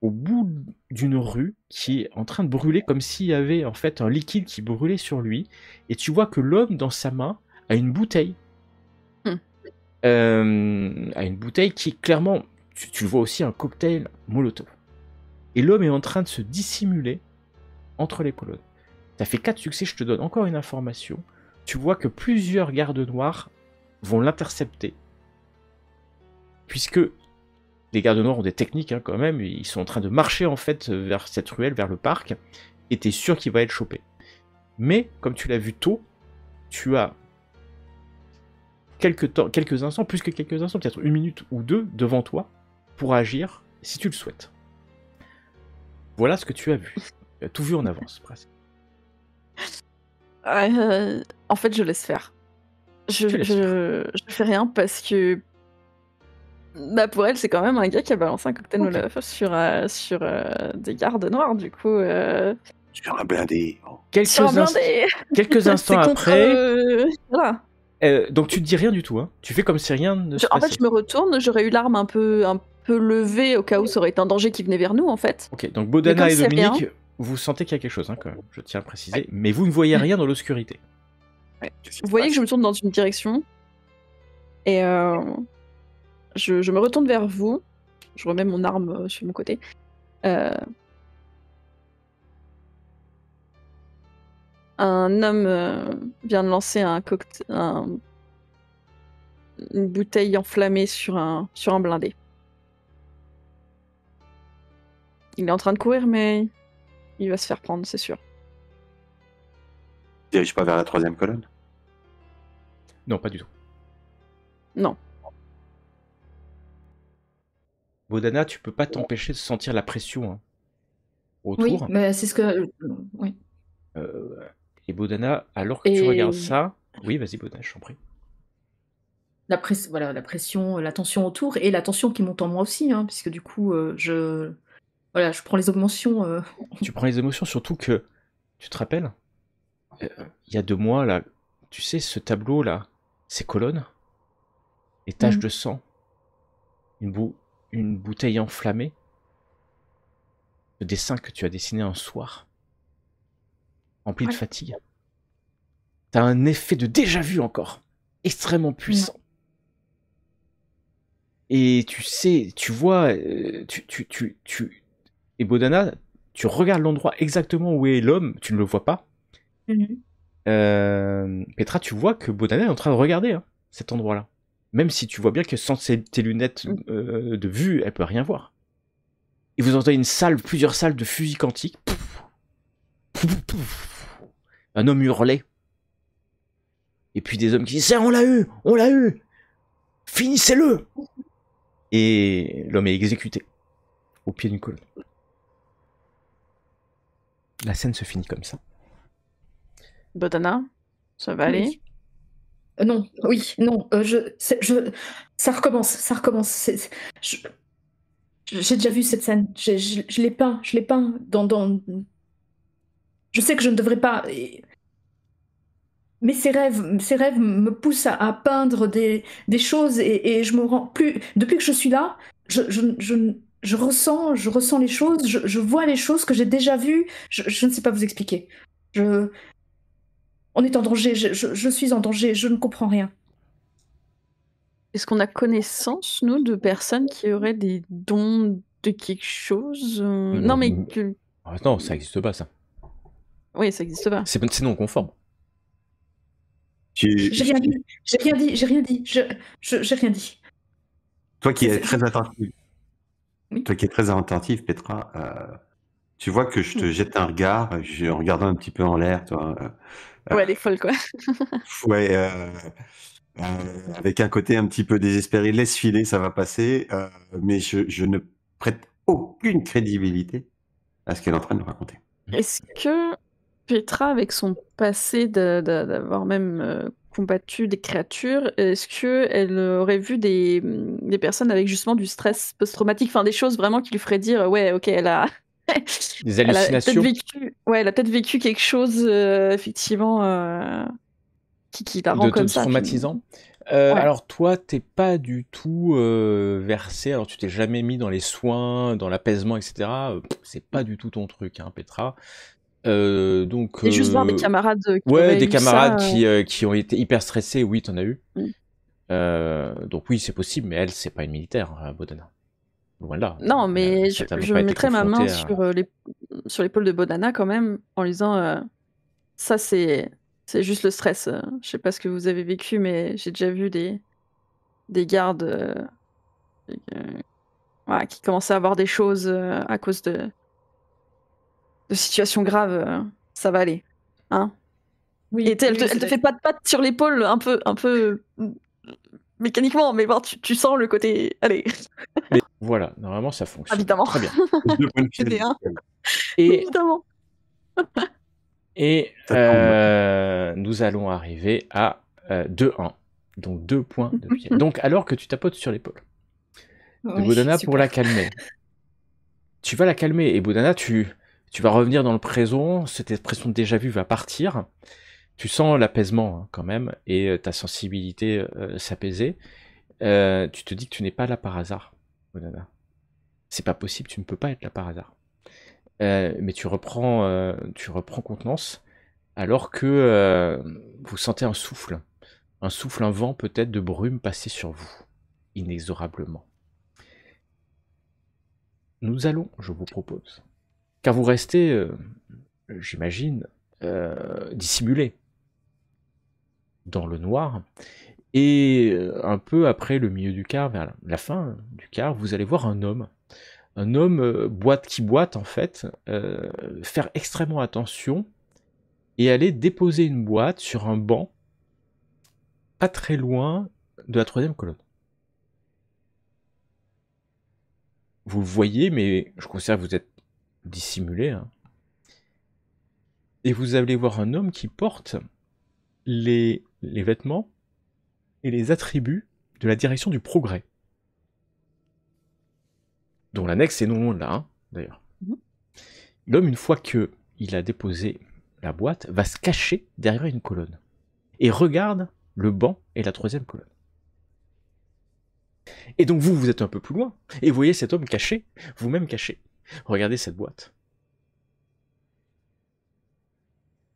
au bout d'une rue qui est en train de brûler comme s'il y avait en fait un liquide qui brûlait sur lui. Et tu vois que l'homme dans sa main a une bouteille. A une bouteille qui est clairement... Tu vois aussi un cocktail Molotov. Et l'homme est en train de se dissimuler entre les colonnes. Tu as fait 4 succès, je te donne encore une information. Tu vois que plusieurs gardes noirs vont l'intercepter. Puisque les gardes noirs ont des techniques quand même, ils sont en train de marcher en fait vers cette ruelle, vers le parc, et tu es sûr qu'il va être chopé. Mais, comme tu l'as vu tôt, tu as quelques instants, plus que quelques instants, peut-être 1 minute ou 2 devant toi, pour agir, si tu le souhaites. Voilà ce que tu as vu. Tu as tout vu en avance, presque. En fait, je laisse faire. Je fais rien parce que bah pour elle, c'est quand même un gars qui a balancé un cocktail Molotov sur des gardes noirs, du coup. Sur un blindé. Oh. Quelques instants C'est après. Voilà. Donc tu te dis rien du tout, hein. Tu fais comme si rien ne se En passait. fait, je me retourne, j'aurais eu l'arme un peu levée au cas où ça aurait été un danger qui venait vers nous, en fait. Ok, donc Bodana comme et c'est Dominique, rien. vous sentez qu'il y a quelque chose, hein, quand même, je tiens à préciser, mais vous ne voyez rien dans l'obscurité. Vous voyez que je me tourne dans une direction et je me retourne vers vous. Je remets mon arme sur mon côté. Un homme vient de lancer une bouteille enflammée sur un blindé. Il est en train de courir, mais il va se faire prendre, c'est sûr. Dirige pas vers la 3e colonne. Non, pas du tout. Non. Bodana, tu peux pas t'empêcher de sentir la pression, hein, autour. Oui, mais c'est ce que... Oui. Et Bodana, alors que tu regardes ça... Oui, vas-y Bodana, je t'en prie. La pression, la tension autour, et la tension qui monte en moi aussi, hein, puisque du coup, je prends les émotions. Tu prends les émotions, surtout que, tu te rappelles, il y a 2 mois, là, tu sais, ce tableau-là, ces colonnes, les taches de sang, une bouteille enflammée, le dessin que tu as dessiné un soir, rempli de fatigue. T'as un effet de déjà-vu encore, extrêmement puissant. Et tu sais, tu vois, et Bodana, tu regardes l'endroit exactement où est l'homme, tu ne le vois pas. Petra, tu vois que Bodana est en train de regarder cet endroit-là. Même si tu vois bien que sans tes lunettes de vue, elle peut rien voir. Et vous entendez plusieurs salles de fusils quantiques. Un homme hurlait. Et puis des hommes qui disent « On l'a eu! On l'a eu! Finissez-le !» Et l'homme est exécuté au pied d'une colonne. La scène se finit comme ça. Bodana, ça va aller? Non, ça recommence. J'ai déjà vu cette scène. Je l'ai peint dans. Je sais que je ne devrais pas. Mais ces rêves me poussent à peindre des choses et je me rends plus. Depuis que je suis là, je ressens les choses, je vois les choses que j'ai déjà vues. Je ne sais pas vous expliquer. On est en danger, je suis en danger, je ne comprends rien. Est-ce qu'on a connaissance, nous, de personnes qui auraient des dons de quelque chose Non, mais... Non, ça n'existe pas, ça. Oui, ça n'existe pas. C'est non conforme. J'ai rien dit. J'ai rien dit. Toi qui es très attentif. Toi qui es très attentive, Petra, tu vois que je te jette un regard, en regardant un petit peu en l'air, toi. Ouais, elle est folle, quoi. Ouais, avec un côté un petit peu désespéré, laisse filer, ça va passer, mais je ne prête aucune crédibilité à ce qu'elle est en train de nous raconter. Est-ce que Petra, avec son passé d'avoir même combattu des créatures, est-ce qu'elle aurait vu des personnes avec justement du stress post-traumatique, enfin des choses vraiment qui lui feraient dire ouais, ok, elle a, Des elle a peut-être hallucinations. vécu, ouais, elle a peut-être vécu quelque chose effectivement qui la rend De comme ça. Puis... traumatisant. Ouais. Alors toi, t'es pas du tout versé, alors tu t'es jamais mis dans les soins, dans l'apaisement, etc. C'est pas du tout ton truc, hein, Petra. Donc, Et juste voir des camarades qui ouais, auraient des eu camarades ça. qui ont été hyper stressés, oui, t'en as eu. Mm. Donc oui, c'est possible, mais elle, c'est pas une militaire, Bodana. Loin de là. Non, Elle mais a je, certainement je pas été mettrais ma main confrontée à... sur l'épaule de Bodana quand même, en lui disant ça, c'est juste le stress. Je sais pas ce que vous avez vécu, mais j'ai déjà vu des gardes voilà, qui commençaient à avoir des choses à cause de situations graves. Ça va aller. Hein? Oui, Et elle oui, te fait pas de patte sur l'épaule un peu mécaniquement, mais bon, tu sens le côté. Allez, Mais voilà, normalement, ça fonctionne. évidemment. Très bien. 2 points de C'est fiel. bien. Et, Évidemment. Ça tombe. nous allons arriver à 2-1. Donc 2 points de fiel. Donc alors que tu tapotes sur l'épaule de Oui, Bodana pour super. la calmer, tu vas la calmer. Et Bodana, tu vas revenir dans le présent. Cette expression de déjà vu va partir. Tu sens l'apaisement hein, quand même et ta sensibilité s'apaiser. Tu te dis que tu n'es pas là par hasard, Bodana. C'est pas possible, tu ne peux pas être là par hasard. Mais tu reprends contenance alors que vous sentez un souffle, un vent peut-être de brume passer sur vous, inexorablement. Nous allons, je vous propose, car vous restez, j'imagine, dissimulé dans le noir, et un peu après le milieu du quart, vers la fin du quart, vous allez voir un homme qui boite en fait, faire extrêmement attention et aller déposer une boîte sur un banc pas très loin de la 3e colonne. Vous le voyez, mais je considère que vous êtes dissimulé. Hein. Et vous allez voir un homme qui porte les vêtements et les attributs de la direction du progrès. Dont l'annexe est non loin de là, hein, d'ailleurs. L'homme, une fois qu'il a déposé la boîte, va se cacher derrière une colonne. Et regarde le banc et la 3e colonne. Et donc vous êtes un peu plus loin, et vous voyez cet homme caché, vous-même caché. Regardez cette boîte.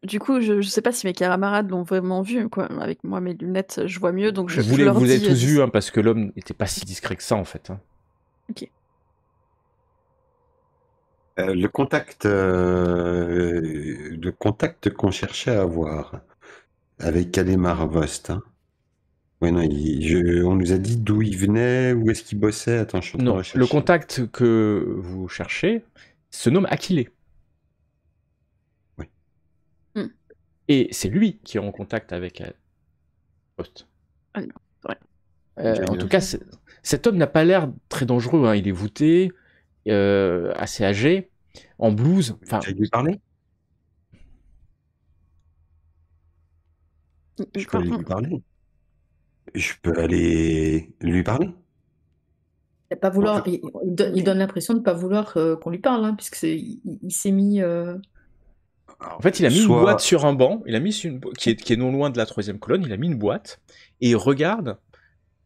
Du coup, je sais pas si mes camarades l'ont vraiment vu, quoi. Avec moi, mes lunettes, je vois mieux, donc je Vous leur avez dis... tous vu, hein, parce que l'homme n'était pas si discret que ça, en fait. Hein. Ok. Le contact qu'on cherchait à avoir avec Kademar Vost. Hein. Ouais, non, on nous a dit d'où il venait, où est-ce qu'il bossait. Attends, je suis en train de Non, rechercher. le contact que vous cherchez se nomme Aquilé. Oui. Et c'est lui qui est en contact avec Post. Ah, c'est vrai. En tout cas, cet homme n'a pas l'air très dangereux. Hein. Il est voûté, assez âgé, en blouse. Enfin, J'ai lui parler. Je peux aller lui parler. Je peux aller lui parler. Pas vouloir, il donne l'impression de ne pas vouloir qu'on lui parle, hein, puisque il s'est mis. En fait, il a mis une boîte sur un banc. Il a mis qui est non loin de la 3e colonne. Il a mis une boîte et il regarde.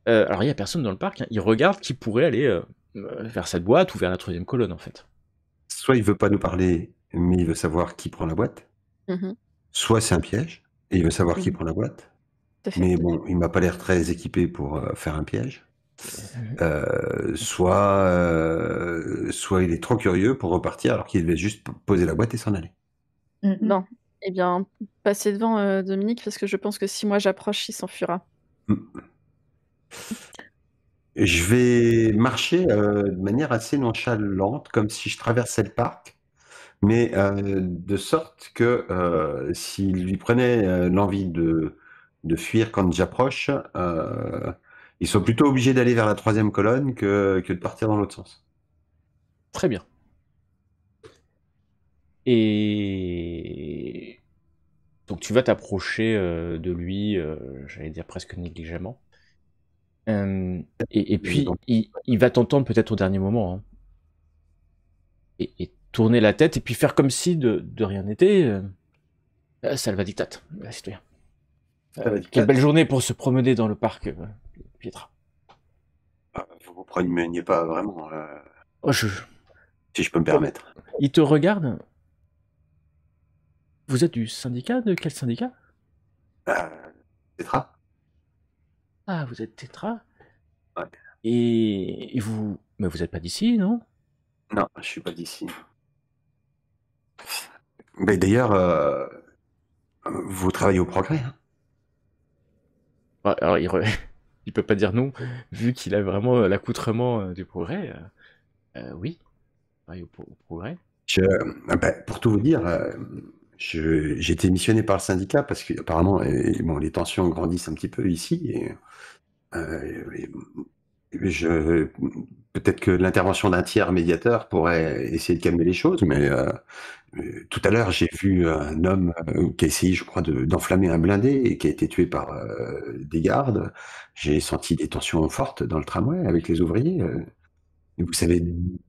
Alors il y a personne dans le parc. Hein, il regarde qui pourrait aller vers cette boîte ou vers la 3e colonne en fait. Soit il veut pas nous parler, mais il veut savoir qui prend la boîte. Soit c'est un piège et il veut savoir qui prend la boîte. Mais bon, il m'a pas l'air très équipé pour faire un piège. Soit il est trop curieux pour repartir alors qu'il devait juste poser la boîte et s'en aller. Non. Eh bien, passez devant Dominique, parce que je pense que si moi j'approche, il s'enfuira. Je vais marcher de manière assez nonchalante, comme si je traversais le parc, mais de sorte que s'il lui prenait l'envie de fuir quand j'approche, ils sont plutôt obligés d'aller vers la troisième colonne que de partir dans l'autre sens. Très bien. Et donc tu vas t'approcher de lui, j'allais dire presque négligemment. Et puis Donc, il va t'entendre peut-être au dernier moment, hein. Et tourner la tête et puis faire comme si de rien n'était. Salva dictate, citoyen. Salva dictate. Quelle belle journée pour se promener dans le parc, Pietra. vous vous preniez pas vraiment, Oh, si je peux me permettre. Il te regarde. Vous êtes du syndicat? De quel syndicat? Petra? Ah, vous êtes Tétra? Ouais. Et vous... Mais vous n'êtes pas d'ici, non? Non, je suis pas d'ici. Mais d'ailleurs, vous travaillez au Progrès, hein? Ouais, alors il peut pas dire non, vu qu'il a vraiment l'accoutrement du Progrès. Oui, au Progrès. Pour tout vous dire, j'ai été missionné par le syndicat parce qu'apparemment, bon, les tensions grandissent un petit peu ici. Peut-être que l'intervention d'un tiers médiateur pourrait essayer de calmer les choses, mais tout à l'heure, j'ai vu un homme qui a essayé, je crois, d'enflammer un blindé et qui a été tué par des gardes. J'ai senti des tensions fortes dans le tramway avec les ouvriers. Et vous savez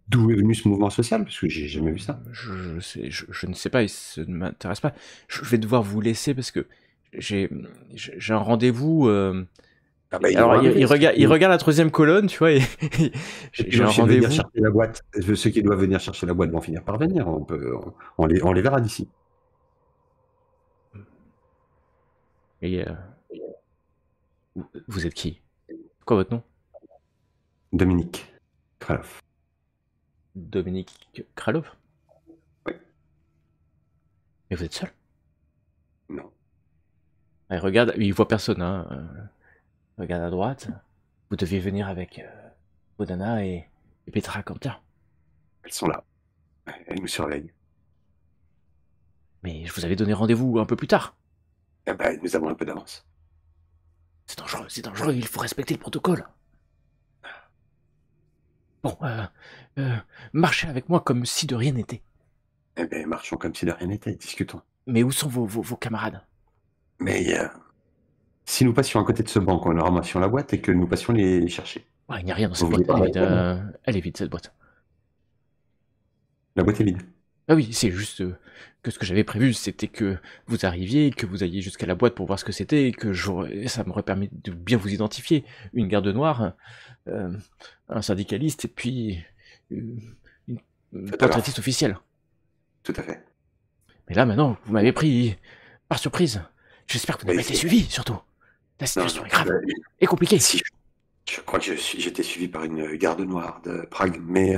d'où est venu ce mouvement social? Parce que j'ai jamais vu ça. Je ne sais pas, ça ne m'intéresse pas. Je vais devoir vous laisser parce que j'ai un rendez-vous. Alors il regarde la troisième colonne, tu vois, et j'ai un rendez-vous. Chercher la boîte. Ceux qui doivent venir chercher la boîte vont finir par venir. On les verra d'ici. Et vous êtes qui? Quoi votre nom? Dominique Kralov. Dominique Kralov? Oui. Mais vous êtes seul? Non. Il regarde, il voit personne, hein. Regarde à droite. Vous deviez venir avec Bodana et Petra Cantia. Elles sont là. Elles nous surveillent. Mais je vous avais donné rendez-vous un peu plus tard. Nous avons un peu d'avance. C'est dangereux, il faut respecter le protocole. Bon, marchez avec moi comme si de rien n'était. Marchons comme si de rien n'était, discutons. Mais où sont vos camarades? Mais si nous passions à côté de ce banc, on leur ramassions la boîte et que nous passions les chercher. Ouais, il n'y a rien dans cette boîte, elle est vide cette boîte. La boîte est vide. Ah oui, c'est juste que ce que j'avais prévu, c'était que vous arriviez, que vous alliez jusqu'à la boîte pour voir ce que c'était, et que ça m'aurait permis de bien vous identifier. Une garde noire, un syndicaliste, et puis une portraitiste officielle. Tout à fait. Mais là, maintenant, vous m'avez pris par surprise. J'espère que vous n'avez pas été suivi, surtout. La situation est grave et compliquée. Si, je crois que j'étais suivi par une garde noire de Prague, mais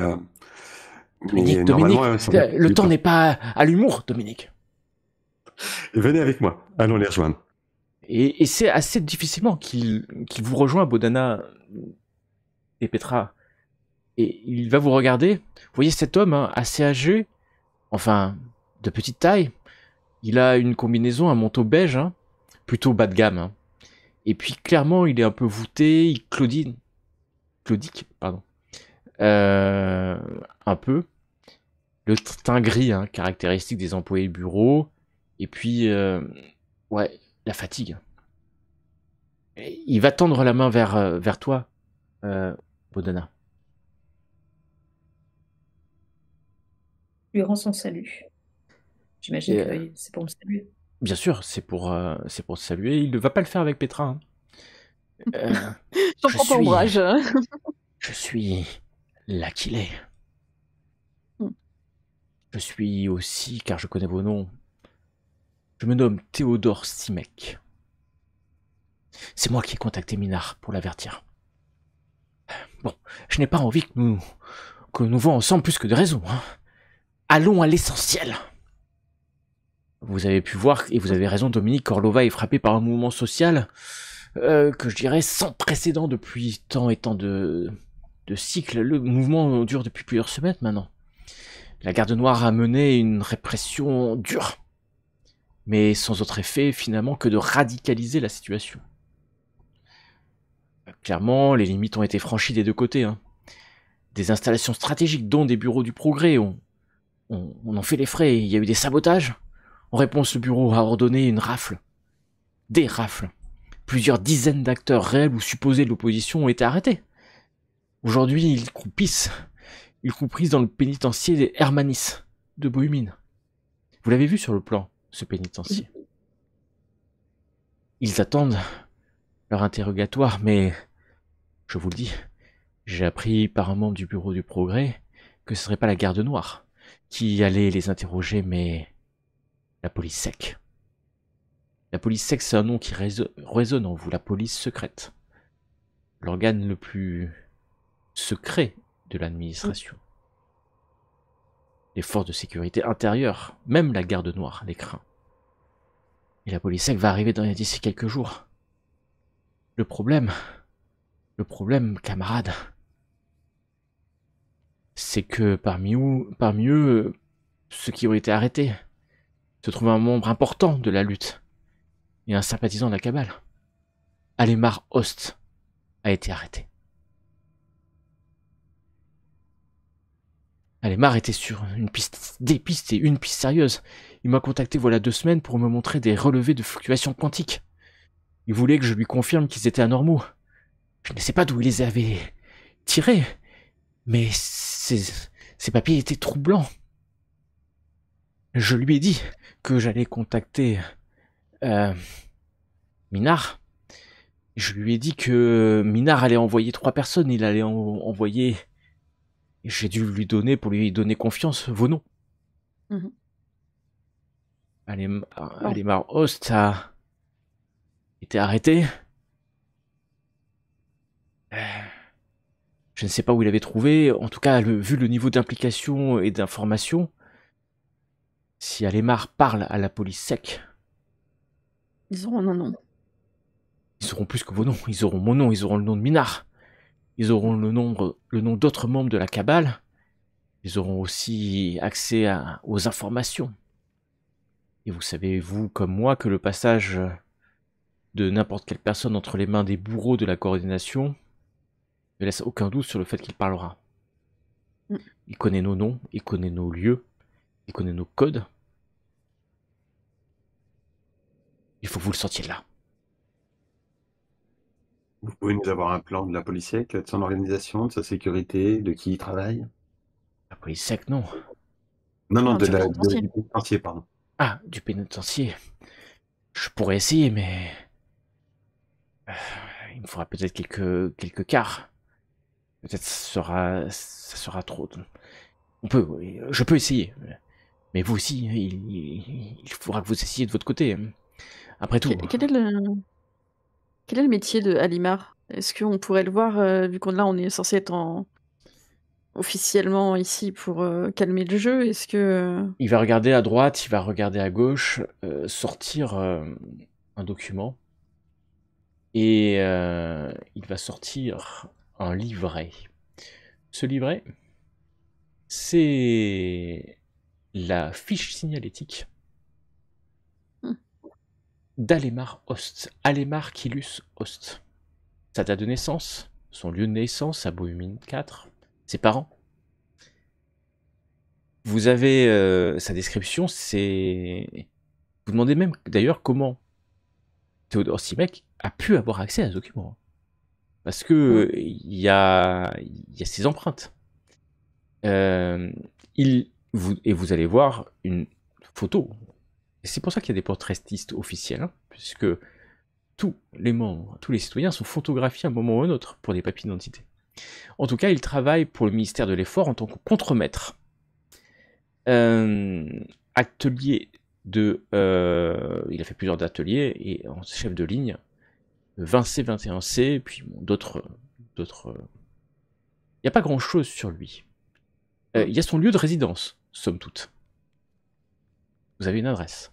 Dominique, le temps n'est pas à l'humour, Dominique. Venez avec moi, allons les rejoindre. Et c'est assez difficilement qu'il vous rejoint, Bodana et Petra. Et il va vous regarder. Vous voyez cet homme, hein, assez âgé, enfin, de petite taille. Il a une combinaison, un manteau beige, hein, plutôt bas de gamme. Hein. Et puis, clairement, il est un peu voûté, claudique, pardon. Un peu. Le teint gris, hein, caractéristique des employés de bureau. Et puis, ouais, la fatigue. Et il va tendre la main vers toi, Bodana. Lui rend son salut. J'imagine que c'est pour me saluer. Bien sûr, c'est pour te saluer. Il ne va pas le faire avec Petra. Hein. J'en prends pas ombrage. Je suis l'Aquilée. Je suis aussi, car je connais vos noms, je me nomme Théodore Simek. C'est moi qui ai contacté Minard pour l'avertir. Bon, je n'ai pas envie que nous voyons ensemble plus que de raison. Hein. Allons à l'essentiel. Vous avez pu voir, et vous avez raison Dominique, Orlova est frappée par un mouvement social que je dirais sans précédent depuis tant et tant de cycles. Le mouvement dure depuis plusieurs semaines maintenant. La Garde Noire a mené une répression dure, mais sans autre effet finalement que de radicaliser la situation. Clairement, les limites ont été franchies des deux côtés. Hein. Des installations stratégiques, dont des bureaux du progrès, on en fait les frais. Il y a eu des sabotages. En réponse, le bureau a ordonné une rafle. Des rafles. Plusieurs dizaines d'acteurs réels ou supposés de l'opposition ont été arrêtés. Aujourd'hui, ils croupissent dans le pénitencier des Hermanis de Bohumine. Vous l'avez vu sur le plan, ce pénitencier. Ils attendent leur interrogatoire, mais je vous le dis, j'ai appris par un membre du bureau du progrès que ce serait pas la Garde Noire qui allait les interroger, mais la police sec. La police sec, c'est un nom qui résonne en vous, la police secrète. L'organe le plus secret de l'administration. Les forces de sécurité intérieure, même la Garde Noire, les craint. Et la police sec va arriver d'ici quelques jours. Le problème, camarade, c'est que parmi eux, ceux qui ont été arrêtés, se trouve un membre important de la lutte et un sympathisant de la cabale. Alemar Ost a été arrêté. Alemar était sur des pistes et une piste sérieuse. Il m'a contacté voilà 2 semaines pour me montrer des relevés de fluctuations quantiques. Il voulait que je lui confirme qu'ils étaient anormaux. Je ne sais pas d'où il les avait tirés, mais ces papiers étaient troublants. Je lui ai dit que j'allais contacter Minard. Je lui ai dit que Minard allait envoyer 3 personnes. Il allait envoyer... J'ai dû lui donner, pour lui donner confiance, vos noms. Alemar Ost a été arrêté. Je ne sais pas où il avait trouvé. En tout cas, vu le niveau d'implication et d'information, si Alemar parle à la police sec, ils auront un nom. Ils auront plus que vos noms. Ils auront mon nom, ils auront le nom de Minard. Ils auront le nom d'autres membres de la cabale. Ils auront aussi accès aux informations. Et vous savez, vous comme moi, que le passage de n'importe quelle personne entre les mains des bourreaux de la coordination ne laisse aucun doute sur le fait qu'il parlera. Il connaît nos noms, il connaît nos lieux, il connaît nos codes. Il faut que vous le sortiez de là. Vous pouvez nous avoir un plan de la police sec, de son organisation, de sa sécurité, de qui il travaille? La police sec, non. Non, du pénitencier, pardon. Ah, du pénitencier. Je pourrais essayer, mais... il me faudra peut-être quelques quarts. Peut-être ça sera trop... Je peux essayer. Mais vous aussi, il faudra que vous essayiez de votre côté. Après tout... Quel est le métier de Alimar? Est-ce qu'on pourrait le voir, vu qu'on là on est censé être officiellement ici pour calmer le jeu? Est-ce que... Il va regarder à droite, il va regarder à gauche, sortir un document. Et il va sortir un livret. Ce livret, c'est la fiche signalétique d'Alemar Ost. Alemar Killus Ost. Sa date de naissance, son lieu de naissance à Bohumine 4, ses parents. Vous avez sa description, c'est... Vous demandez même d'ailleurs comment Théodore Simek a pu avoir accès à ce document. Parce que il y a ses empreintes. Et vous allez voir une photo. Et c'est pour ça qu'il y a des portraitistes officiels, hein, puisque tous les membres, tous les citoyens sont photographiés à un moment ou à un autre pour des papiers d'identité. En tout cas, il travaille pour le ministère de l'Effort en tant que contremaître. Atelier de... il a fait plusieurs ateliers et en chef de ligne, 20C, 21C, puis bon, d'autres... Il n'y a pas grand-chose sur lui. Il y a son lieu de résidence, somme toute. Vous avez une adresse.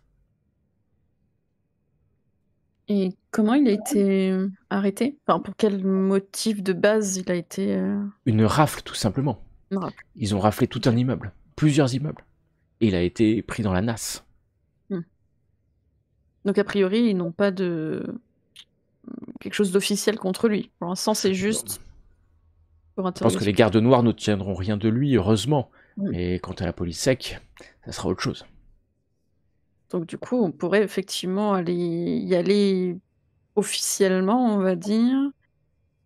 Et comment il a été arrêté? Enfin, pour quel motif de base il a été Une rafle, tout simplement. une rafle? Ils ont raflé tout un immeuble, plusieurs immeubles. Et il a été pris dans la nasse. Donc a priori, ils n'ont pas de quelque chose d'officiel contre lui. Pour l'instant, c'est juste pour Je pense que les interrogation. gardes noirs ne tiendront rien de lui, heureusement. Mm. Mais quant à la police sec, ça sera autre chose. Donc du coup, on pourrait effectivement y aller officiellement, on va dire,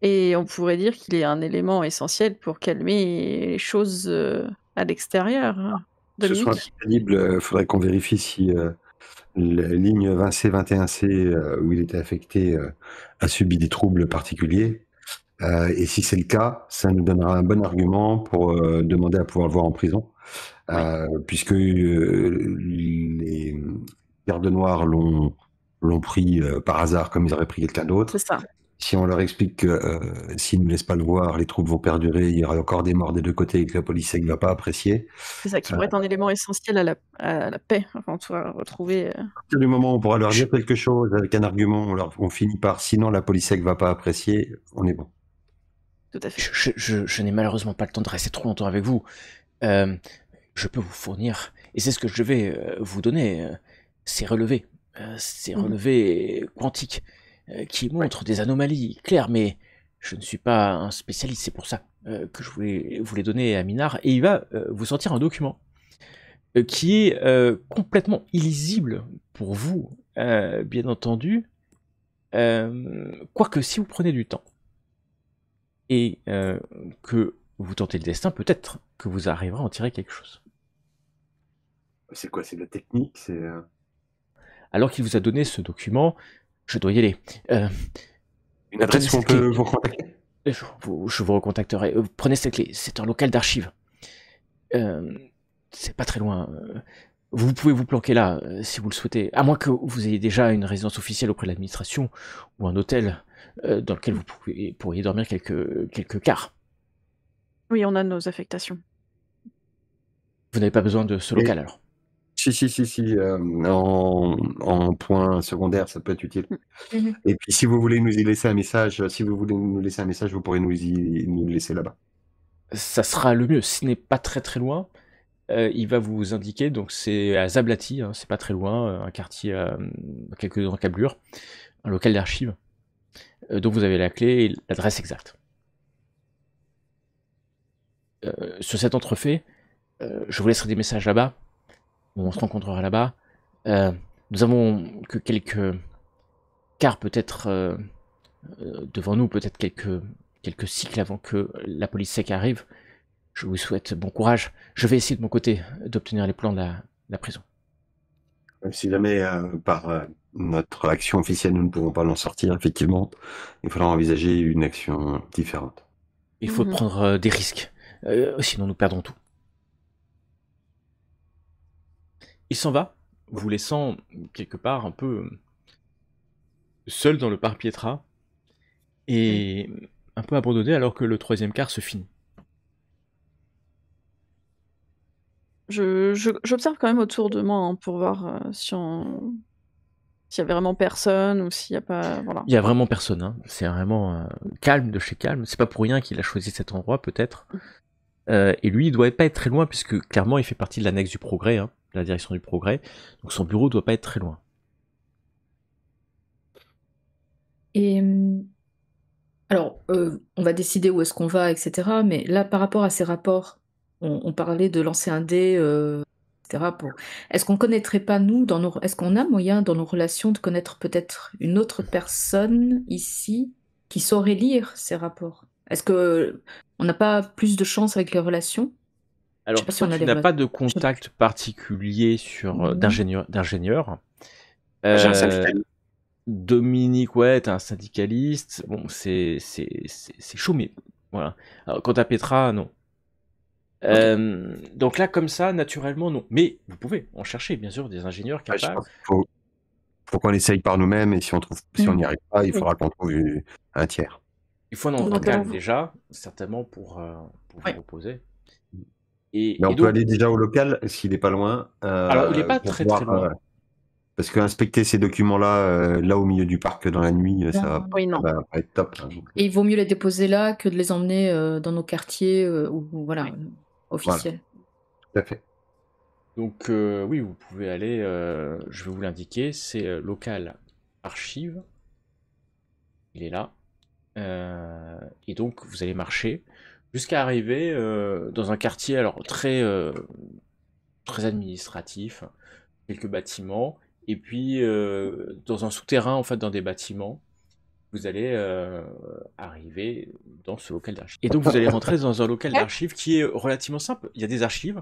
et on pourrait dire qu'il est un élément essentiel pour calmer les choses à l'extérieur. Ce soit Dominique? crédible, il faudrait qu'on vérifie si la ligne 20C, 21C, où il était affecté, a subi des troubles particuliers. Et si c'est le cas, ça nous donnera un bon argument pour demander à pouvoir le voir en prison. Puisque les gardes noirs l'ont pris par hasard comme ils auraient pris quelqu'un d'autre. C'est ça. Si on leur explique que s'ils ne laissent pas le voir, les troubles vont perdurer, il y aura encore des morts des deux côtés et que la police ne va pas apprécier. C'est ça qui pourrait être un élément essentiel à la paix, enfin, tu vois, retrouver. À partir du moment où on pourra leur dire quelque chose avec un argument, on finit par sinon la police ne va pas apprécier, on est bon. Tout à fait. Je n'ai malheureusement pas le temps de rester trop longtemps avec vous. Je peux vous fournir, et c'est ce que je vais vous donner, ces relevés quantiques qui montrent des anomalies claires, mais je ne suis pas un spécialiste, c'est pour ça que je voulais vous les donner à Minard, et il va vous sortir un document qui est complètement illisible pour vous, bien entendu, quoique si vous prenez du temps et que vous tentez le destin, peut-être que vous arriverez à en tirer quelque chose. C'est quoi? C'est de la technique? Alors qu'il vous a donné ce document, je dois y aller. Une adresse où on peut vous contacter? Je vous recontacterai. Prenez cette clé, c'est un local d'archives. C'est pas très loin. Vous pouvez vous planquer là, si vous le souhaitez. À moins que vous ayez déjà une résidence officielle auprès de l'administration, ou un hôtel dans lequel vous pourriez dormir quelques quarts. Oui, on a nos affectations. Vous n'avez pas besoin de ce local alors? Si. En point secondaire, ça peut être utile. Mhm. Et puis, si vous voulez nous y laisser un message, vous pourrez nous le laisser là-bas. Ça sera le mieux. S'il n'est pas très très loin, il va vous indiquer, donc c'est à Zablati, hein, c'est pas très loin, un quartier à quelques encablures, un local d'archives. Donc vous avez la clé et l'adresse exacte. Sur cet entrefait, je vous laisserai des messages là-bas. On se rencontrera là-bas. Nous avons que quelques quarts peut-être devant nous, peut-être quelques cycles avant que la police sec arrive. Je vous souhaite bon courage. Je vais essayer de mon côté d'obtenir les plans de la prison. Si jamais par notre action officielle nous ne pouvons pas l'en sortir, effectivement, il faudra envisager une action différente. Il faut prendre des risques, sinon nous perdrons tout. Il s'en va, vous laissant quelque part un peu seul dans le parc Pietra et un peu abandonné alors que le troisième quart se finit. J'observe quand même autour de moi hein, pour voir s'il y a vraiment personne ou s'il n'y a pas. Voilà. Il y a vraiment personne, hein. C'est vraiment calme de chez calme. C'est pas pour rien qu'il a choisi cet endroit, peut-être. Et lui, il doit pas être très loin, puisque clairement, il fait partie de l'annexe du Progrès, hein, de la direction du Progrès. Donc son bureau doit pas être très loin. Et alors, on va décider où est-ce qu'on va, etc. Mais là, par rapport à ces rapports, on parlait de lancer un dé, etc. Est-ce qu'on connaîtrait pas, nous, est-ce qu'on a moyen, dans nos relations, de connaître peut-être une autre personne ici qui saurait lire ces rapports? Est-ce que on n'a pas plus de chance avec les relations? Alors, sais pas si on a tu des n'as pas relations. de contact particulier sur d'ingénieur. J'ai un syndicaliste. Dominique, ouais, t'es un syndicaliste. Bon, c'est chaud, mais voilà. Alors, quant à Petra, non. Donc là, comme ça, naturellement, non. Mais vous pouvez en chercher, bien sûr, des ingénieurs Je capables. pense qu'il faut qu'on essaye par nous-mêmes et si on n'y arrive pas, il faudra qu'on trouve un tiers. Il faut un local déjà, certainement pour vous reposer. Mais on peut aller déjà au local s'il n'est pas loin. Alors, il n'est pas très loin. Parce que inspecter ces documents-là, là au milieu du parc dans la nuit, ça Oui, non. va pas être top. Hein, donc, Et il vaut mieux les déposer là que de les emmener dans nos quartiers voilà, Oui. officiels. tout à fait. Donc oui, vous pouvez aller, je vais vous l'indiquer, c'est local archive. Il est là. Et donc vous allez marcher jusqu'à arriver dans un quartier alors très administratif, quelques bâtiments, et puis dans un souterrain en fait dans des bâtiments, vous allez arriver dans ce local d'archives. Et donc vous allez rentrer dans un local d'archives qui est relativement simple. Il y a des archives.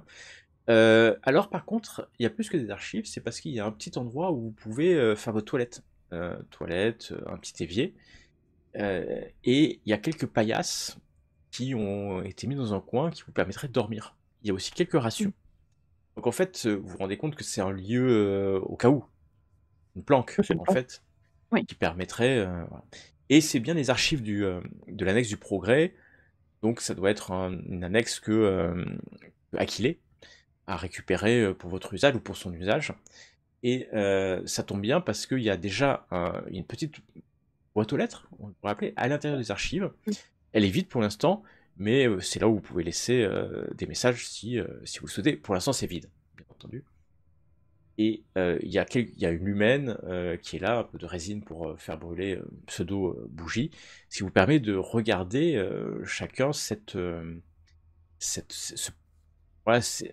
Alors par contre, il y a plus que des archives, c'est parce qu'il y a un petit endroit où vous pouvez faire votre toilette. Toilette, un petit évier. Et il y a quelques paillasses qui ont été mis dans un coin qui vous permettraient de dormir. Il y a aussi quelques rations. Donc en fait, vous vous rendez compte que c'est un lieu au cas où. Une planque, C'est une en planque. fait, Oui. qui permettrait... voilà. Et c'est bien les archives de l'annexe du Progrès. Donc ça doit être une annexe que Aquilé a récupérée pour votre usage ou pour son usage. Et ça tombe bien parce qu'il y a déjà une petite boîte aux lettres, on pourrait appeler, à l'intérieur des archives. Elle est vide pour l'instant, mais c'est là où vous pouvez laisser des messages si vous le souhaitez. Pour l'instant, c'est vide, bien entendu. Et il y a une humaine qui est là, un peu de résine pour faire brûler pseudo bougie, ce qui vous permet de regarder chacun voilà, ce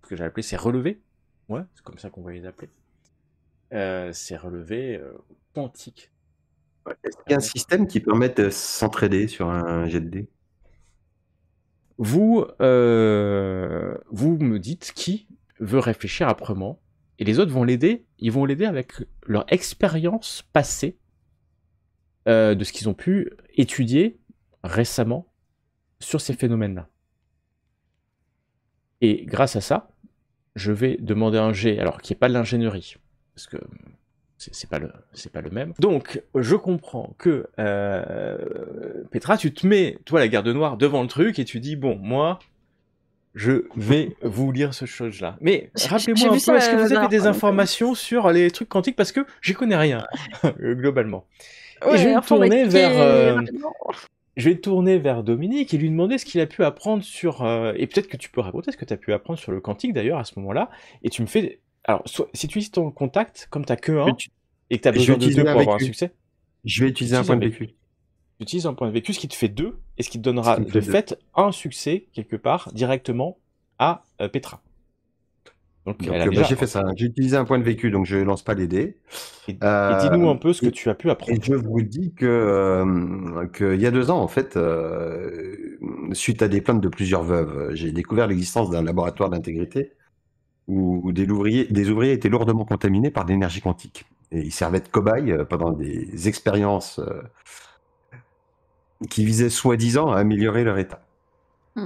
que j'ai appelé ces relevés. Ouais, c'est comme ça qu'on va les appeler. Ces relevés quantiques. Est-ce qu'il y a un système qui permette de s'entraider sur un jet de dés? Vous me dites qui veut réfléchir âprement, et les autres vont l'aider. Ils vont l'aider avec leur expérience passée de ce qu'ils ont pu étudier récemment sur ces phénomènes-là. Et grâce à ça, je vais demander un jet, alors qui n'est pas de l'ingénierie, parce que c'est pas le même. Donc, je comprends que Petra, tu te mets, toi, la garde noire, devant le truc et tu dis, bon, moi, je vais vous lire ce chose-là. Mais rappelez-moi un peu, est-ce que vous avez des informations sur les trucs quantiques? Parce que j'y connais rien, globalement. Et je vais me tourner vers Dominique et lui demander ce qu'il a pu apprendre sur... et peut-être que tu peux raconter ce que tu as pu apprendre sur le quantique, d'ailleurs, à ce moment-là. Et tu me fais... Alors, si tu utilises ton contact, comme tu n'as que un, et que tu as besoin de 2 pour avoir un succès... Je vais utiliser un point de vécu. Tu utilises un point de vécu, ce qui te fait 2, et ce qui te donnera de fait un succès, quelque part, directement à Petra. Donc j'ai fait ça. J'ai utilisé un point de vécu, donc je lance pas les dés. Et dis-nous un peu ce que tu as pu apprendre. Et je vous dis que il y a 2 ans, en fait, suite à des plaintes de plusieurs veuves, j'ai découvert l'existence d'un laboratoire d'intégrité où des ouvriers étaient lourdement contaminés par l'énergie quantique. Et ils servaient de cobayes pendant des expériences qui visaient soi-disant à améliorer leur état.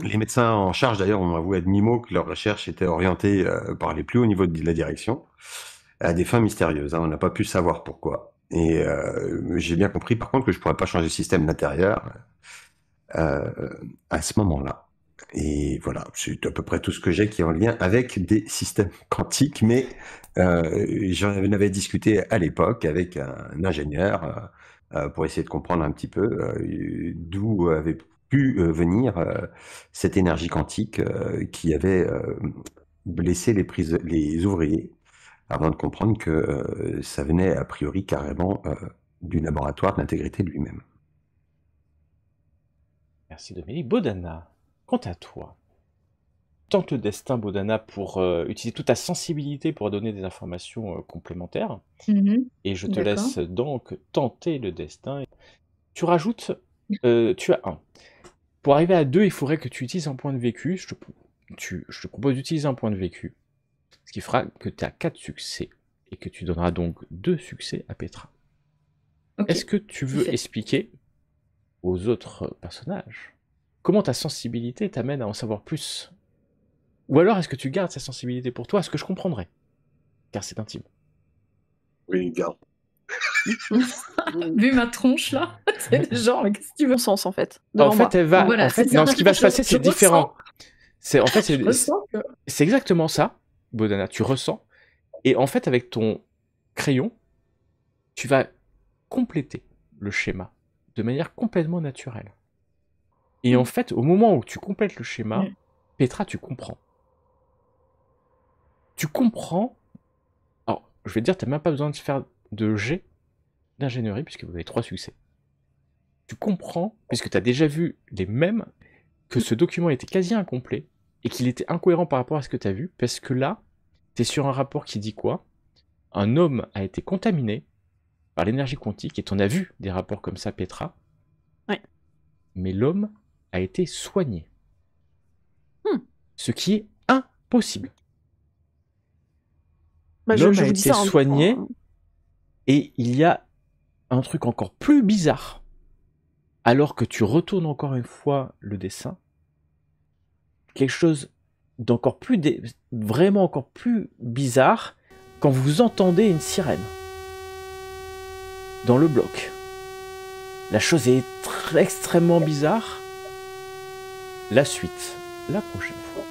Les médecins en charge, d'ailleurs, ont avoué à demi-mot que leur recherche était orientée par les plus hauts niveaux de la direction à des fins mystérieuses. On n'a pas pu savoir pourquoi. Et j'ai bien compris, par contre, que je ne pourrais pas changer le système d'intérieur à ce moment-là. Et voilà, c'est à peu près tout ce que j'ai qui est en lien avec des systèmes quantiques, mais j'en avais discuté à l'époque avec un ingénieur pour essayer de comprendre un petit peu d'où avait pu venir cette énergie quantique qui avait blessé les ouvriers, avant de comprendre que ça venait a priori carrément du laboratoire d'intégrité de lui-même. Merci Dominique. Bodana, quant à toi, tente le destin, Bodana, pour utiliser toute ta sensibilité pour donner des informations complémentaires. Et je te laisse donc tenter le destin. Tu rajoutes, tu as 1. Pour arriver à 2, il faudrait que tu utilises un point de vécu. Je te propose d'utiliser un point de vécu, ce qui fera que tu as 4 succès, et que tu donneras donc 2 succès à Petra. Okay. Est-ce que tu veux expliquer aux autres personnages comment ta sensibilité t'amène à en savoir plus? Ou alors est-ce que tu gardes cette sensibilité pour toi, ce que je comprendrais, car c'est intime? Oui, garde. Vu ma tronche là, c'est genre, qu'est-ce que tu veux? Sens en fait. En fait, elle va. Voilà, en fait, non, ce qui va se passer, c'est différent. C'est exactement ça, Bodana. Tu ressens, et en fait, avec ton crayon, tu vas compléter le schéma de manière complètement naturelle. Et en fait, au moment où tu complètes le schéma, Petra, tu comprends. Tu comprends. Alors, je vais te dire, tu n'as même pas besoin de faire de jet d'ingénierie, puisque vous avez 3 succès. Tu comprends, puisque tu as déjà vu les mêmes, que ce document était quasi incomplet et qu'il était incohérent par rapport à ce que tu as vu, parce que là, tu es sur un rapport qui dit quoi? Un homme a été contaminé par l'énergie quantique, et tu en as vu des rapports comme ça, Petra. Ouais. Mais l'homme a été soigné. Ce qui est impossible. Bah, L'homme je a vous dis été ça en soigné, disant, et il y a un truc encore plus bizarre. Alors que tu retournes encore une fois le dessin, quelque chose d'encore plus vraiment encore plus bizarre quand vous entendez une sirène dans le bloc. La chose est extrêmement bizarre. La suite, la prochaine fois.